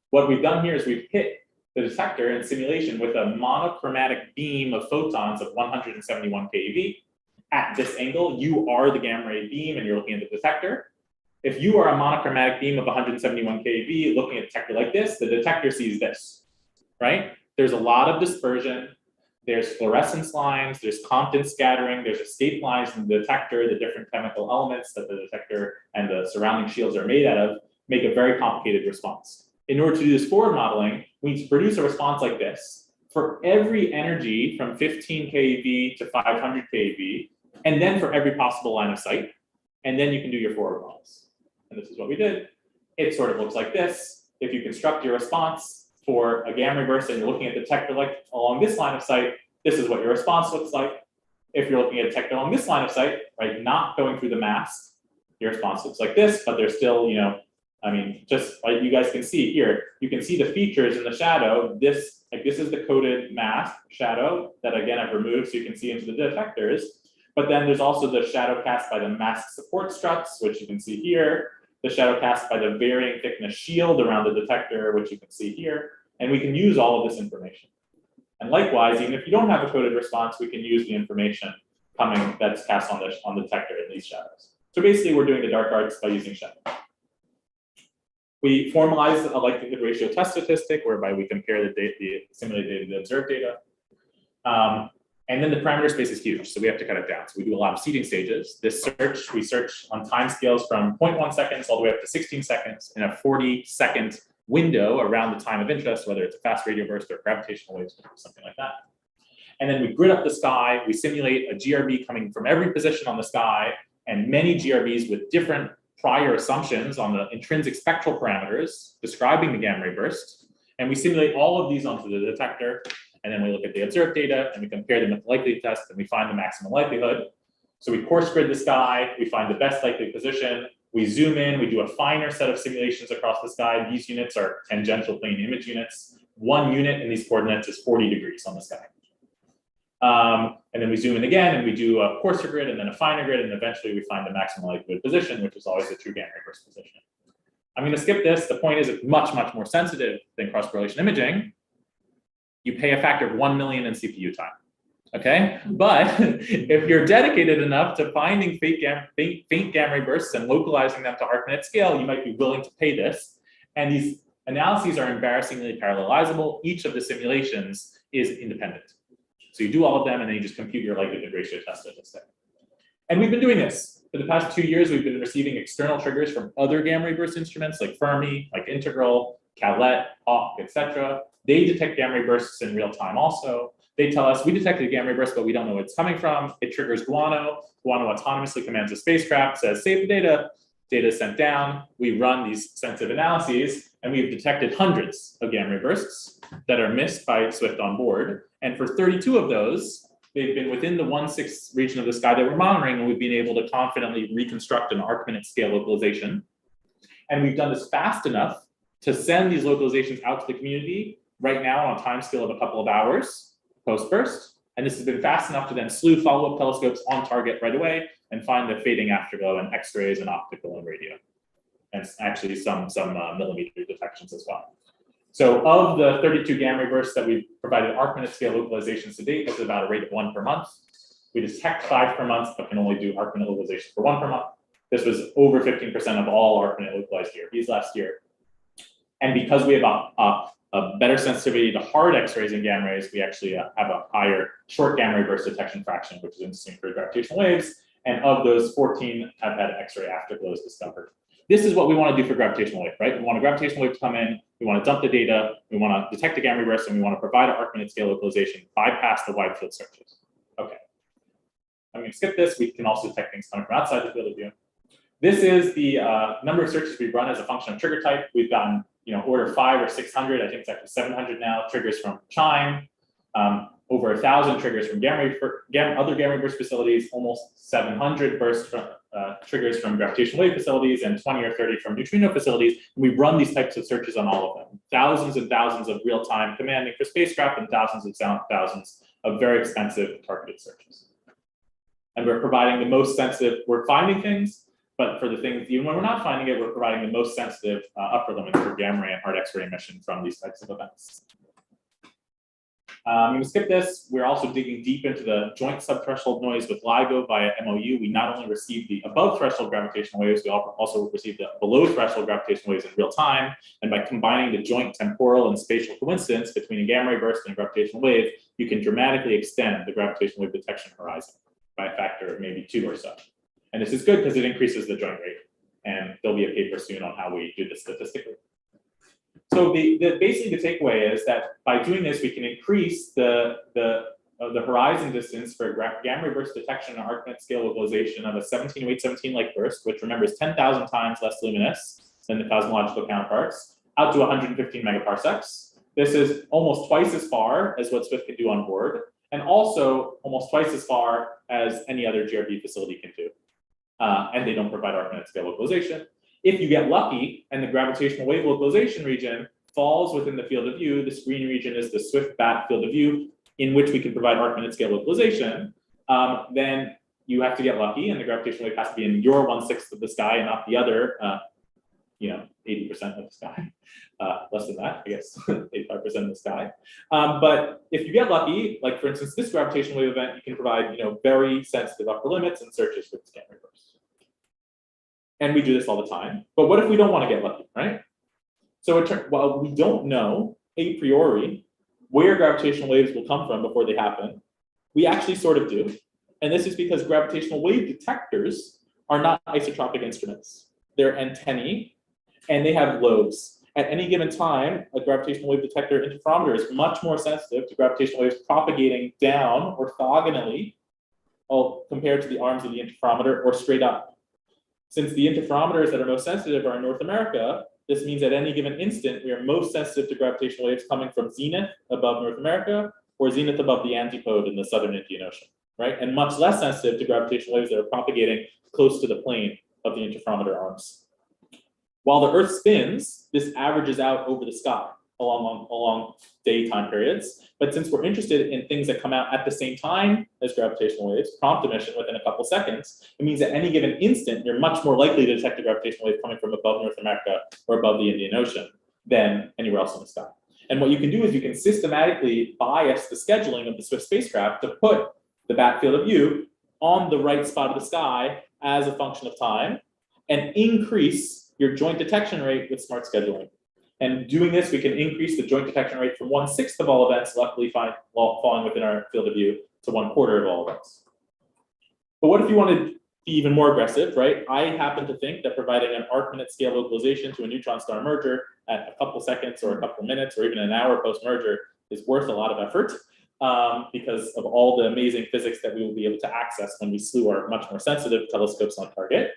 What we've done here is we've hit the detector in simulation with a monochromatic beam of photons of 171 keV. At this angle, you are the gamma ray beam, and you're looking at the detector. If you are a monochromatic beam of 171 keV looking at a detector like this, the detector sees this, right? There's a lot of dispersion, there's fluorescence lines, there's Compton scattering, there's escape lines from the detector, the different chemical elements that the detector and the surrounding shields are made out of make a very complicated response. In order to do this forward modeling, we need to produce a response like this for every energy from 15 keV to 500 keV, and then for every possible line of sight, and then you can do your forward models. And this is what we did. It sort of looks like this. If you construct your response for a gamma ray burst and you're looking at the detector like along this line of sight, this is what your response looks like. If you're looking at a detector along this line of sight, right, not going through the mask, your response looks like this, but there's still, you know, I mean, just like you guys can see here, you can see the features in the shadow. This is the coded mask shadow that again I've removed so you can see into the detectors. But then there's also the shadow cast by the mask support struts, which you can see here. The shadow cast by the varying thickness shield around the detector, which you can see here. And we can use all of this information. And likewise, even if you don't have a coded response, we can use the information coming that's cast on the detector in these shadows. So basically, we're doing the dark arts by using shadow. We formalize a likelihood ratio test statistic, whereby we compare the simulated data to the observed data. And then the parameter space is huge, so we have to cut it down. So we do a lot of seeding stages. This search, we search on time scales from 0.1 seconds all the way up to 16 seconds in a 40-second window around the time of interest, whether it's a fast radio burst or gravitational waves or something like that. And then we grid up the sky. We simulate a GRB coming from every position on the sky and many GRBs with different prior assumptions on the intrinsic spectral parameters describing the gamma ray burst. And we simulate all of these onto the detector. And then we look at the observed data and we compare them with the likelihood test and we find the maximum likelihood. So we coarse grid the sky, we find the best likely position, we zoom in, we do a finer set of simulations across the sky. These units are tangential plane image units. One unit in these coordinates is 40 degrees on the sky. And then we zoom in again and we do a coarser grid and then a finer grid, and eventually we find the maximum likelihood position, which is always the true gamma ray burst position. I'm going to skip this. The point is it's much, much more sensitive than cross-correlation imaging. You pay a factor of 1 million in CPU time, okay? But if you're dedicated enough to finding faint gamma ray bursts and localizing them to arcminute scale, you might be willing to pay this. And these analyses are embarrassingly parallelizable. Each of the simulations is independent. So you do all of them and then you just compute your likelihood ratio test statistic. And we've been doing this. For the past 2 years, we've been receiving external triggers from other gamma ray burst instruments like Fermi, like Integral, Calet, Hawk, etc. They detect gamma ray bursts in real time also. They tell us, we detected a gamma ray burst, but we don't know where it's coming from. It triggers Guano. Guano autonomously commands a spacecraft, says, save the data. Data is sent down. We run these sensitive analyses, and we've detected hundreds of gamma ray bursts that are missed by Swift on board. And for 32 of those, they've been within the 1/6 region of the sky that we're monitoring, and we've been able to confidently reconstruct an arcminute scale localization. And we've done this fast enough to send these localizations out to the community right now on a time scale of a couple of hours post-burst. And this has been fast enough to then slew follow-up telescopes on target right away and find the fading afterglow and X-rays and optical and radio. And actually some millimeter detections as well. So of the 32 gamma ray bursts that we've provided arcminute scale localizations to date, this is about a rate of 1 per month. We detect 5 per month, but can only do arcminute localization for 1 per month. This was over 15% of all arcminute localized GRBs last year. And because we have a better sensitivity to hard X-rays and gamma rays, we actually have a higher short gamma ray burst detection fraction, which is interesting for gravitational waves. And of those, 14 have had X-ray afterglows discovered. This is what we want to do for gravitational wave, right? We want a gravitational wave to come in, we want to dump the data, we want to detect a gamma ray burst, and we want to provide an arcminute scale localization, bypass the wide field searches. Okay. I'm going to skip this. We can also detect things coming from outside the field of view. This is the number of searches we've run as a function of trigger type. We've gotten, order 500 or 600. I think it's actually 700 now. Triggers from Chime, over 1,000 triggers from other gamma ray burst facilities, almost 700 burst from triggers from gravitational wave facilities, and 20 or 30 from neutrino facilities. And we run these types of searches on all of them. Thousands and thousands of real-time commanding for spacecraft, and thousands of very expensive targeted searches. And we're providing the most sensitive. We're finding things. But for the things, even when we're not finding it, we're providing the most sensitive upper limits for gamma ray and hard X-ray emission from these types of events. I'm going to skip this. We're also digging deep into the joint subthreshold noise with LIGO via MOU. We not only receive the above threshold gravitational waves, we also receive the below threshold gravitational waves in real time. And by combining the joint temporal and spatial coincidence between a gamma ray burst and a gravitational wave, you can dramatically extend the gravitational wave detection horizon by a factor of maybe 2 or so. And this is good because it increases the joint rate. And there'll be a paper soon on how we do this statistically. So basically the takeaway is that by doing this, we can increase the horizon distance for gamma ray burst detection and arcminute scale localization of a 170817 light burst, which remember is 10,000 times less luminous than the cosmological counterparts, out to 115 megaparsecs. This is almost twice as far as what Swift can do on board, and also almost twice as far as any other GRB facility can do. And they don't provide arcminute scale localization. If you get lucky and the gravitational wave localization region falls within the field of view, this green region is the Swift BAT field of view in which we can provide arcminute scale localization, then you have to get lucky and the gravitational wave has to be in your 1/6 of the sky and not the other, 80% of the sky. Less than that, I guess, 85% of the sky. But if you get lucky, like for instance, this gravitational wave event, you can provide, very sensitive upper limits and searches for the scan reverse. And we do this all the time. But what if we don't want to get lucky, right? So while we don't know a priori where gravitational waves will come from before they happen, we actually sort of do. And this is because gravitational wave detectors are not isotropic instruments. They're antennae, and they have lobes. At any given time, a gravitational wave detector interferometer is much more sensitive to gravitational waves propagating down orthogonally compared to the arms of the interferometer or straight up. Since the interferometers that are most sensitive are in North America, this means at any given instant, we are most sensitive to gravitational waves coming from zenith above North America or zenith above the antipode in the southern Indian Ocean, right? And much less sensitive to gravitational waves that are propagating close to the plane of the interferometer arms. While the Earth spins, this averages out over the sky along daytime periods. But since we're interested in things that come out at the same time as gravitational waves, prompt emission within a couple seconds, it means at any given instant, you're much more likely to detect a gravitational wave coming from above North America or above the Indian Ocean than anywhere else in the sky. And what you can do is you can systematically bias the scheduling of the Swift spacecraft to put the BAT field of view on the right spot of the sky as a function of time and increase your joint detection rate with smart scheduling. And doing this, we can increase the joint detection rate from 1/6 of all events, luckily falling within our field of view, to 1/4 of all events. But what if you want to be even more aggressive, right? I happen to think that providing an arcminute scale localization to a neutron star merger at a couple seconds or a couple minutes or even an hour post-merger is worth a lot of effort because of all the amazing physics that we will be able to access when we slew our much more sensitive telescopes on target.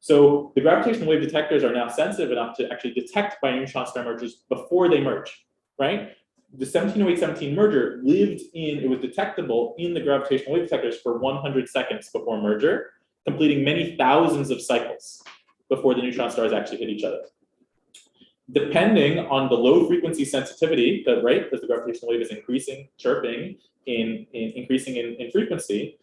So the gravitational wave detectors are now sensitive enough to actually detect neutron star mergers before they merge, right? The 1708-17 merger it was detectable in the gravitational wave detectors for 100 seconds before merger, completing many thousands of cycles before the neutron stars actually hit each other. Depending on the low frequency sensitivity, right, because the gravitational wave is increasing, chirping, increasing in frequency,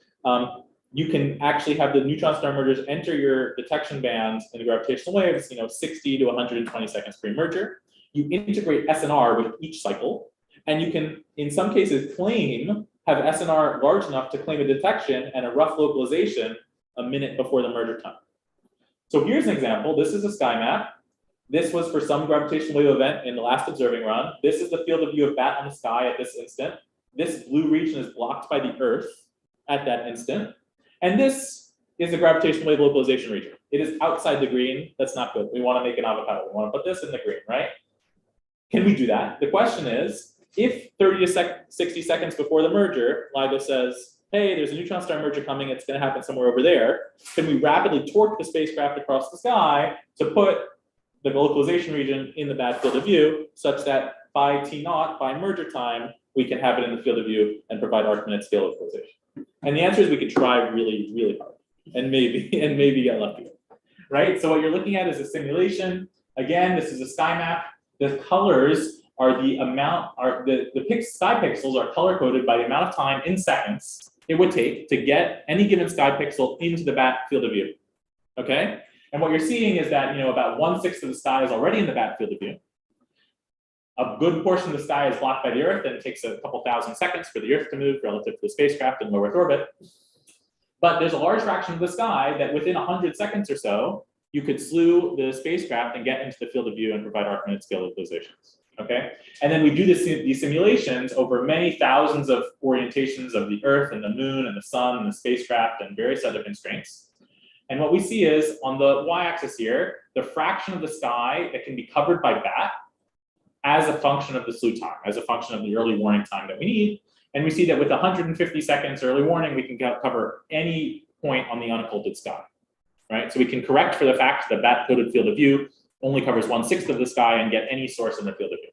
you can actually have the neutron star mergers enter your detection bands in the gravitational waves, 60 to 120 seconds pre-merger. You integrate SNR with each cycle, and you can, in some cases, have SNR large enough to claim a detection and a rough localization a minute before the merger time. So here's an example. This is a sky map. This was for some gravitational wave event in the last observing run. This is the field of view of BAT on the sky at this instant. This blue region is blocked by the Earth at that instant. And this is a gravitational wave localization region. It is outside the green. That's not good. We want to make an avocado. We want to put this in the green, right? Can we do that? The question is, if 30 to 60 seconds before the merger, LIGO says, hey, there's a neutron star merger coming. It's going to happen somewhere over there. Can we rapidly torque the spacecraft across the sky to put the localization region in the BAT field of view such that by T0, by merger time, we can have it in the field of view and provide arcminute scale localization? And the answer is we could try really, really hard and maybe get lucky, right? So what you're looking at is a simulation. Again, this is a sky map. The colors are the amount, the sky pixels are color coded by the amount of time in seconds it would take to get any given sky pixel into the BAT field of view, okay? And what you're seeing is that, about 1/6 of the sky is already in the BAT field of view. A good portion of the sky is blocked by the Earth, and it takes a couple thousand seconds for the Earth to move relative to the spacecraft in low Earth orbit. But there's a large fraction of the sky that within 100 seconds or so, you could slew the spacecraft and get into the field of view and provide arcminute scale localizations, okay? And then we do these simulations over many thousands of orientations of the Earth and the Moon and the Sun and the spacecraft and various other constraints. And what we see is, on the y-axis here, the fraction of the sky that can be covered by BAT as a function of the slew time, as a function of the early warning time that we need. And we see that with 150 seconds early warning, we can cover any point on the unocculted sky, right? So we can correct for the fact that that coded field of view only covers 1/6 of the sky and get any source in the field of view.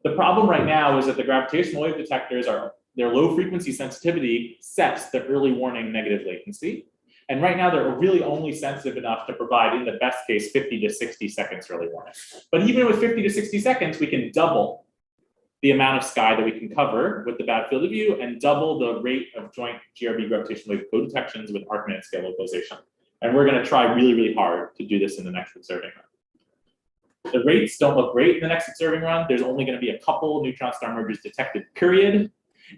The problem right now is that the gravitational wave detectors their low frequency sensitivity sets the early warning negative latency. And right now they're really only sensitive enough to provide, in the best case, 50 to 60 seconds early warning. But even with 50 to 60 seconds, we can double the amount of sky that we can cover with the bad field of view and double the rate of joint GRB gravitational wave co-detections with arcminute scale localization. And we're going to try really, really hard to do this in the next observing run. The rates don't look great in the next observing run. There's only going to be a couple neutron star mergers detected, period.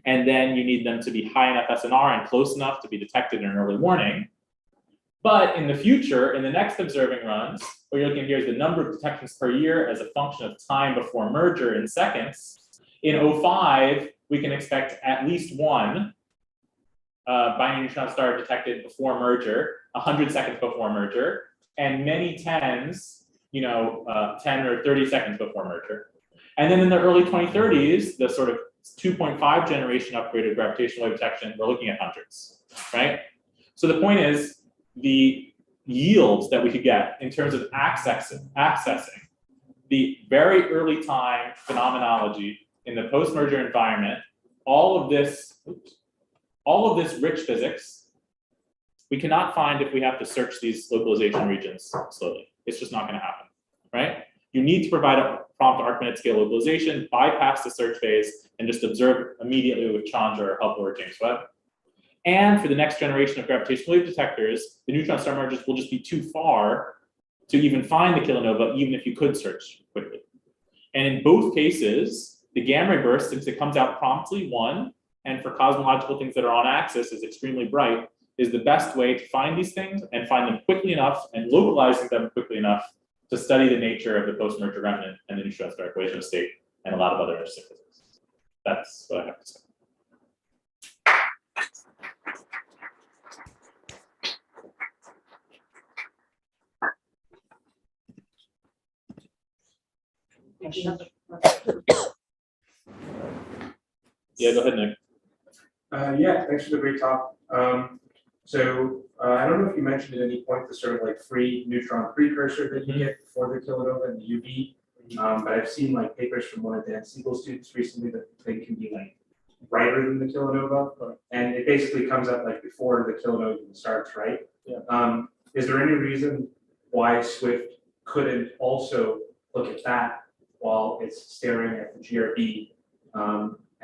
And then you need them to be high enough SNR and close enough to be detected in an early warning. But in the future, in the next observing runs, what you're looking at here is the number of detections per year as a function of time before merger in seconds. In 05, we can expect at least one binary neutron star detected before merger, 100 seconds before merger, and many tens, 10 or 30 seconds before merger. And then in the early 2030s, the sort of 2.5 generation upgraded gravitational wave detection, we're looking at hundreds, right? So the point is, the yields that we could get in terms of accessing the very early time phenomenology in the post-merger environment, all of this rich physics, we cannot find if we have to search these localization regions slowly. It's just not going to happen, right? You need to provide a prompt arcminute scale localization, bypass the search phase, and just observe immediately with Chandra or Hubble or James Webb. And for the next generation of gravitational wave detectors, the neutron star mergers will just be too far to even find the kilonova, even if you could search quickly. And in both cases, the gamma ray burst, since it comes out promptly, and for cosmological things that are on axis is extremely bright, is the best way to find these things and find them quickly enough and localizing them quickly enough to study the nature of the post-merger remnant and the neutron star equation state and a lot of other interesting physics. That's what I have to say. Yeah, go ahead, Nick. Yeah, thanks for the great talk. I don't know if you mentioned at any point the sort of like free neutron precursor that you get for the kilonova and the UV, but I've seen like papers from one of Dan's Siegel students recently that they can be like brighter than the kilonova, and it basically comes up like before the kilonova even starts, right? Yeah. Is there any reason why Swift couldn't also look at that while it's staring at the GRB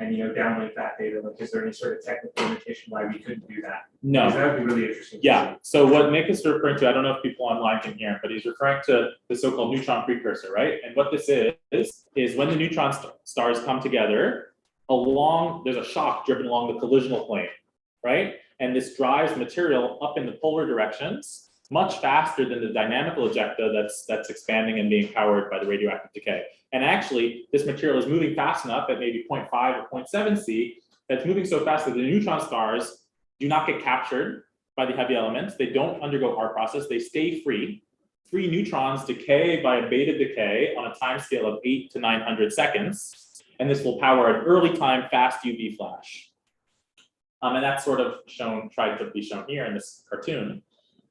and downlink that data? Like, is there any sort of technical limitation why we couldn't do that? No. Because that would be really interesting. Yeah. So what Nick is referring to, I don't know if people online can hear, but he's referring to the so-called neutron precursor, right? And what this is when the neutron stars come together, there's a shock driven along the collisional plane, right? And this drives material up in the polar directions much faster than the dynamical ejecta that's expanding and being powered by the radioactive decay. And actually, this material is moving fast enough at maybe 0.5 or 0.7 C, that's moving so fast that the neutron stars do not get captured by the heavy elements. They don't undergo our process. They stay free. Free neutrons decay by a beta decay on a time scale of 8 to 900 seconds. And this will power an early time fast UV flash. And that's sort of tried to be shown here in this cartoon.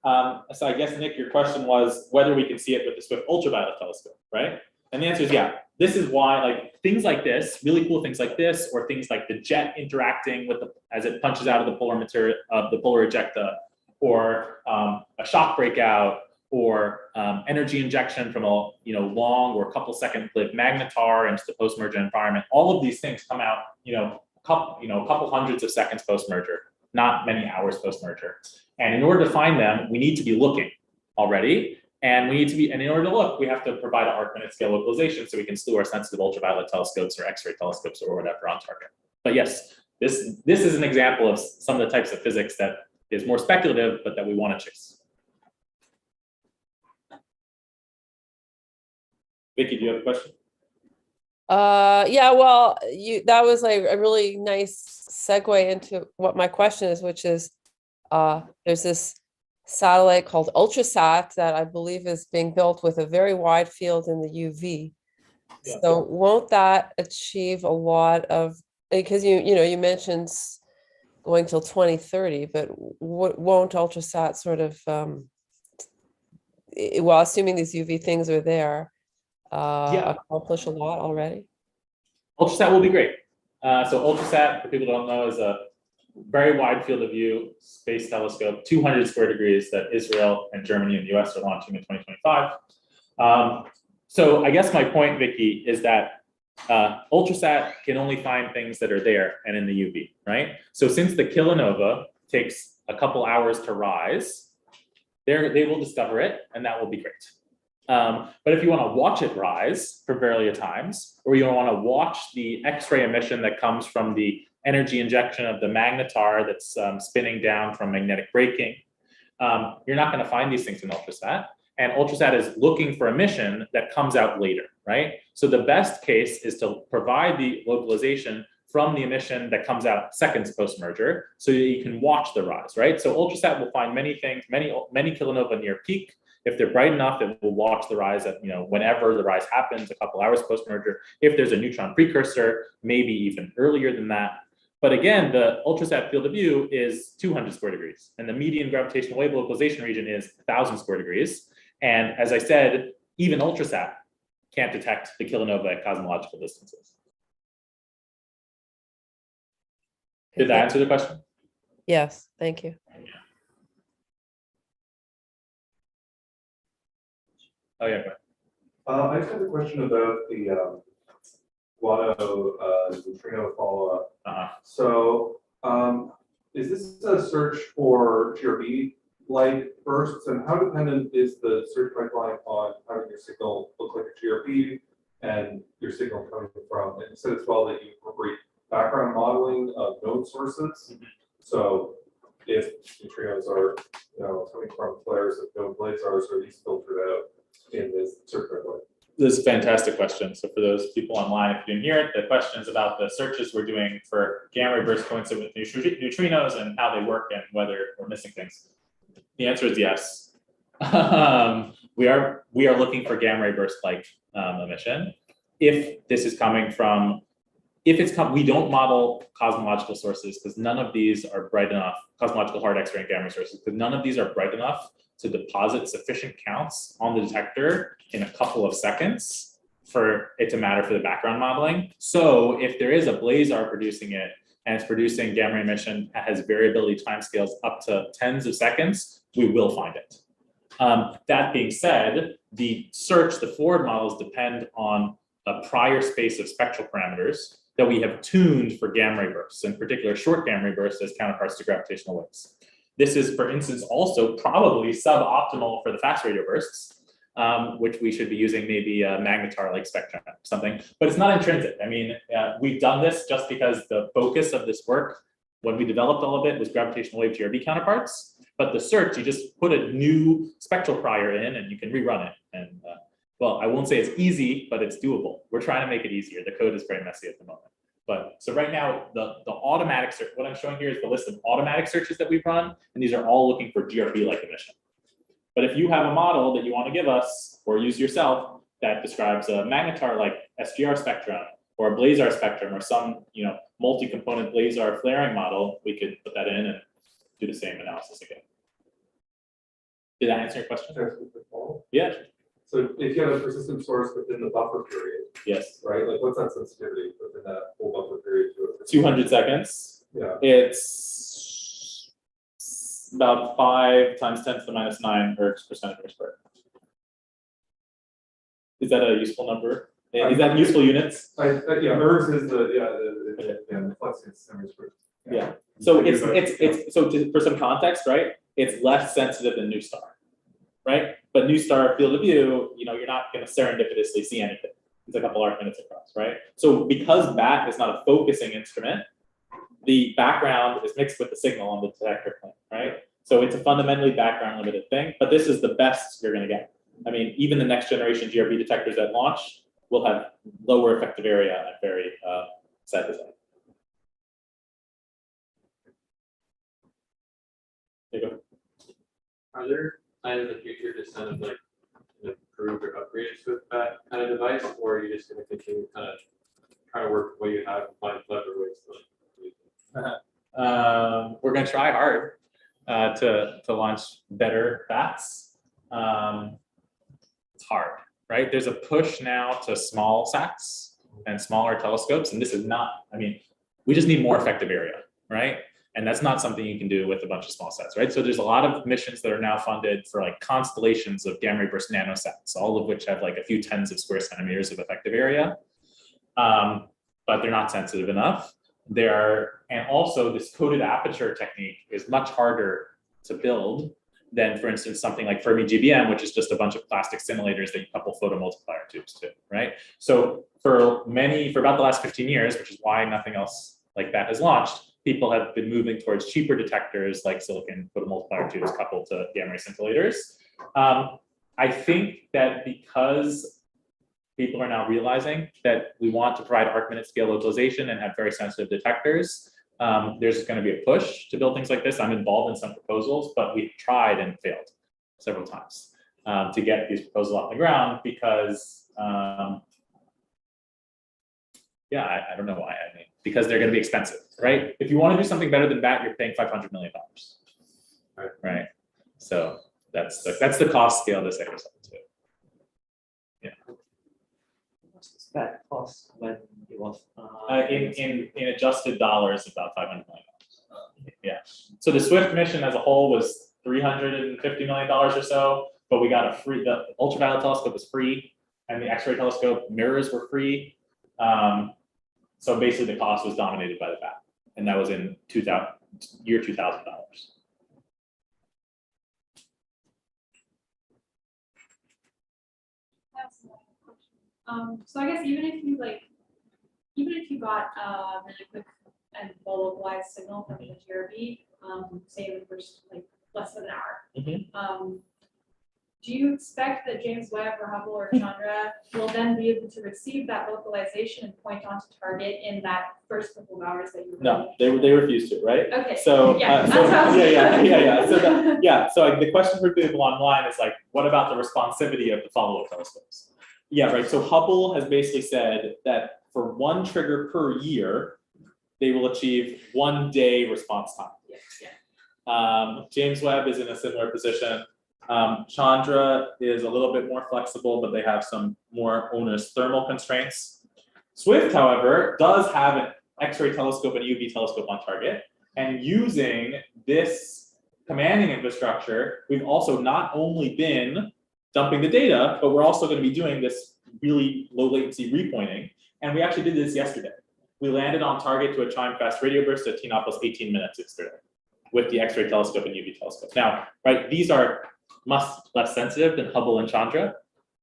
So I guess, Nick, your question was whether we can see it with the Swift ultraviolet telescope, right? And the answer is yeah. This is why, like, things like this, really cool things like this, or things like the jet interacting with as it punches out of the polar material of the polar ejecta, or a shock breakout, or energy injection from a long or couple second lived magnetar into the post-merger environment. All of these things come out a couple hundreds of seconds post-merger, not many hours post-merger. And in order to find them, we need to be looking already. And in order to look, we have to provide an arcminute scale localization so we can slew our sensitive ultraviolet telescopes or X-ray telescopes or whatever on target. But yes, this is an example of some of the types of physics that is more speculative, but that we want to chase. Vicky, do you have a question? Yeah, well, that was like a really nice segue into what my question is, which is there's this satellite called Ultrasat that I believe is being built with a very wide field in the UV. Yeah. So won't that achieve a lot of, because you mentioned going till 2030, but won't Ultrasat sort of, well, assuming these UV things are there, accomplish a lot already? Ultrasat will be great. So Ultrasat, for people who don't know, is a very wide field of view space telescope, 200 square degrees that Israel and Germany and the US are launching in 2025. So I guess my point, Vicky, is that Ultrasat can only find things that are there and in the UV, right? So since the kilonova takes a couple hours to rise, they will discover it, and that will be great. But if you want to watch it rise for various times, or you want to watch the X-ray emission that comes from the energy injection of the magnetar that's spinning down from magnetic braking, you're not going to find these things in Ultrasat. And Ultrasat is looking for emission that comes out later, right? So the best case is to provide the localization from the emission that comes out seconds post-merger, so that you can watch the rise, right? So Ultrasat will find many things, many kilonova near peak. If they're bright enough, it will watch the rise at, whenever the rise happens, a couple hours post-merger. If there's a neutron precursor, maybe even earlier than that. But again, the Ultrasat field of view is 200 square degrees, and the median gravitational wave localization region is 1,000 square degrees. And as I said, even Ultrasat can't detect the kilonova at cosmological distances. Did that answer the question? Yes, thank you. Oh yeah, go ahead. I just have a question about the Guado neutrino follow-up. So is this a search for GRB-like bursts, and how dependent is the search pipeline on having your signal look like a GRB and your signal coming from? And you said as well that you incorporate background modeling of node sources. So if neutrinos are coming from flares of node blazars, are these filtered out in this search pipeline? This is a fantastic question. So for those people online, if you didn't hear it, the question is about the searches we're doing for gamma ray bursts coincident with neutrinos and how they work and whether we're missing things. The answer is yes. We are looking for gamma ray burst like emission. If this is coming from, we don't model cosmological sources because none of these are bright enough, cosmological hard X-ray and gamma ray sources, because none of these are bright enough to deposit sufficient counts on the detector in a couple of seconds for it to matter for the background modeling. So if there is a blazar producing it and it's producing gamma ray emission that has variability timescales up to tens of seconds, we will find it. That being said, the forward models depend on a prior space of spectral parameters that we have tuned for gamma ray bursts, in particular short gamma ray bursts as counterparts to gravitational waves. This is, for instance, also probably suboptimal for the fast radio bursts, which we should be using maybe a magnetar-like spectrum or something, but it's not intrinsic. I mean, we've done this just because the focus of this work, when we developed all of it, was gravitational wave GRB counterparts. But the search, you just put a new spectral prior in and you can rerun it. And well, I won't say it's easy, but it's doable. We're trying to make it easier. The code is very messy at the moment. But so right now, the automatic search, what I'm showing here is the list of automatic searches that we've run, and these are all looking for GRB-like emission. But if you have a model that you want to give us or use yourself that describes a magnetar-like SGR spectrum or a blazar spectrum or some multi-component blazar flaring model, we could put that in and do the same analysis again. Did that answer your question? Yeah. So if you have a persistent source within the buffer period, yes, right? Like what's that sensitivity within that whole buffer period to it? 200 seconds. Yeah. It's about 5 times 10 to the minus 9 hertz per centimeter squared. Is that a useful number? Is that useful units? Yeah, hertz is the flux is centimeter squared. Yeah. So for some context, right? It's less sensitive than new star, right? But new star field of view, you're not going to serendipitously see anything. It's a couple arcminutes across, right? So because BAT is not a focusing instrument, the background is mixed with the signal on the detector plane, right? So it's a fundamentally background limited thing, but this is the best you're going to get. I mean, even the next generation GRB detectors at launch will have lower effective area and very sad design. There you go. Are there plans in the future to kind of like improve or upgrade to that kind of device, or are you just going to continue kind of trying to work what you have and find clever ways to use it? We're going to try hard to launch better bats. It's hard, right? There's a push now to small sats, and smaller telescopes. And this is not, I mean, we just need more effective area, right? And that's not something you can do with a bunch of small sets, right? So there's a lot of missions that are now funded for like constellations of gamma ray burst nanosats, all of which have like a few tens of square centimeters of effective area. But they're not sensitive enough. And also this coded aperture technique is much harder to build than, for instance, something like Fermi GBM, which is just a bunch of plastic simulators that you couple photomultiplier tubes to, right? So for about the last 15 years, which is why nothing else like that has launched, people have been moving towards cheaper detectors like silicon photomultiplier tubes coupled to gamma ray scintillators. I think that because people are now realizing that we want to provide arcminute scale localization and have very sensitive detectors, there's going to be a push to build things like this. I'm involved in some proposals, but we've tried and failed several times to get these proposals off the ground because, yeah, I don't know why. I mean, because they're going to be expensive, right? If you want to do something better than that, you're paying $500 million, right? So that's the cost scale this exercise too. Yeah. What's the spec cost when it was? In adjusted dollars, about $500 million. Yeah. So the SWIFT mission as a whole was $350 million or so, but we got the ultraviolet telescope was free, and the X-ray telescope mirrors were free. So basically, the cost was dominated by the VAT, and that was in year $2000. So I guess even if you got really quick and well-localized signal from the GRB, say in the first less than an hour, do you expect that James Webb or Hubble or Chandra will then be able to receive that localization and point onto target in that first couple of hours that you? No, they refused to, right? Okay. So yeah. So the question for people online is like, what about the responsivity of the follow-up telescopes? Yeah, right. So Hubble has basically said that for one trigger per year, they will achieve 1 day response time. James Webb is in a similar position. Chandra is a little bit more flexible, but they have some more onerous thermal constraints. Swift, however, does have an X-ray telescope and UV telescope on target. And using this commanding infrastructure, we've also not only been dumping the data, but we're also going to be doing this really low latency repointing. And we actually did this yesterday. We landed on target to a chime fast radio burst at T0 plus 18 minutes yesterday with the X-ray telescope and UV telescope. Now, right, these are much less sensitive than Hubble and Chandra,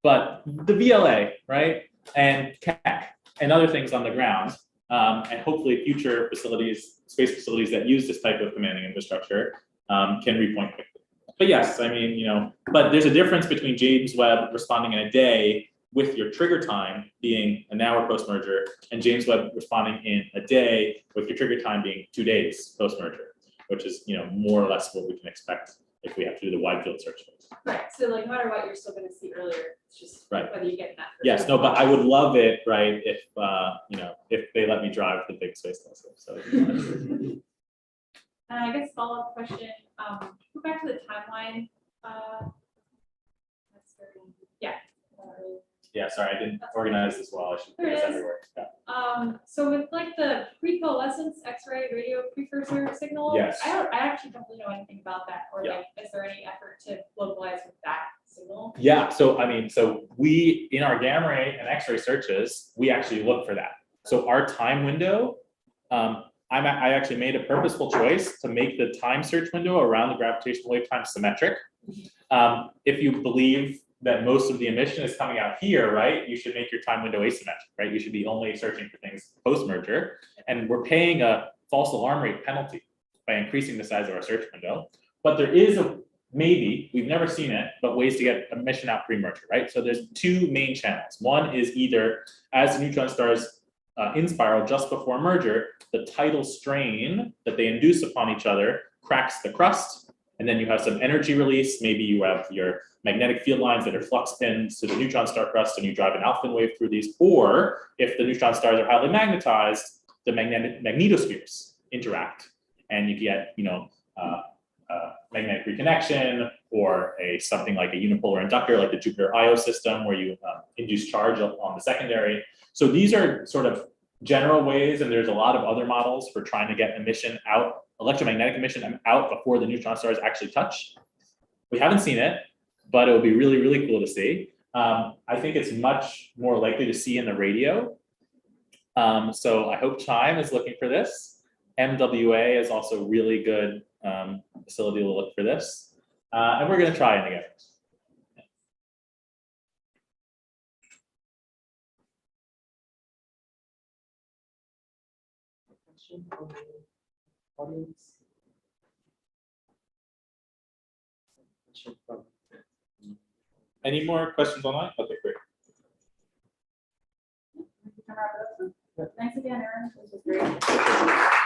but the VLA, right, and CAC and other things on the ground, and hopefully future facilities, space facilities that use this type of commanding infrastructure can repoint quickly. But yes, I mean, but there's a difference between James Webb responding in a day with your trigger time being an hour post-merger and James Webb responding in a day with your trigger time being 2 days post-merger, which is, more or less what we can expect if we have to do the wide field search. Right. So no matter what, you're still going to see earlier. It's just right. Whether you get that. Yes. No. But I would love it, right? If if they let me drive the big space telescope. So. And I guess follow-up question. Go back to the timeline. Yeah. Sorry, I didn't organize this well. I should put this everywhere. Yeah. So with the pre-coalescence X-ray radio precursor signal, yes. I actually don't really know anything about that. Or is there any effort to localize with that signal? Yeah. So I mean, we in our gamma ray and X-ray searches, we actually look for that. So our time window, I actually made a purposeful choice to make the time search window around the gravitational wave time symmetric. If you believe that most of the emission is coming out here, right, you should make your time window asymmetric, right? You should be only searching for things post-merger. And we're paying a false alarm rate penalty by increasing the size of our search window. But there is maybe, we've never seen it, but ways to get emission out pre-merger, right? So there's two main channels. One is either as the neutron stars in spiral just before merger, the tidal strain that they induce upon each other cracks the crust, and then you have some energy release. Maybe you have your magnetic field lines that are flux pins to the neutron star crust, and you drive an alpha wave through these. Or if the neutron stars are highly magnetized, the magnetospheres interact, and you get magnetic reconnection, or something like a unipolar inductor, like the Jupiter Io system, where you induce charge on the secondary. So these are sort of general ways, and there's a lot of other models for trying to get emission out, electromagnetic emission out before the neutron stars actually touch. We haven't seen it, but it would be really, really cool to see. I think it's much more likely to see in the radio. So I hope Chime is looking for this. MWA is also really good facility to look for this. And we're going to try it again. Question from the audience? Question from Any more questions online? Okay, great. Thanks again, Aaron. This was great.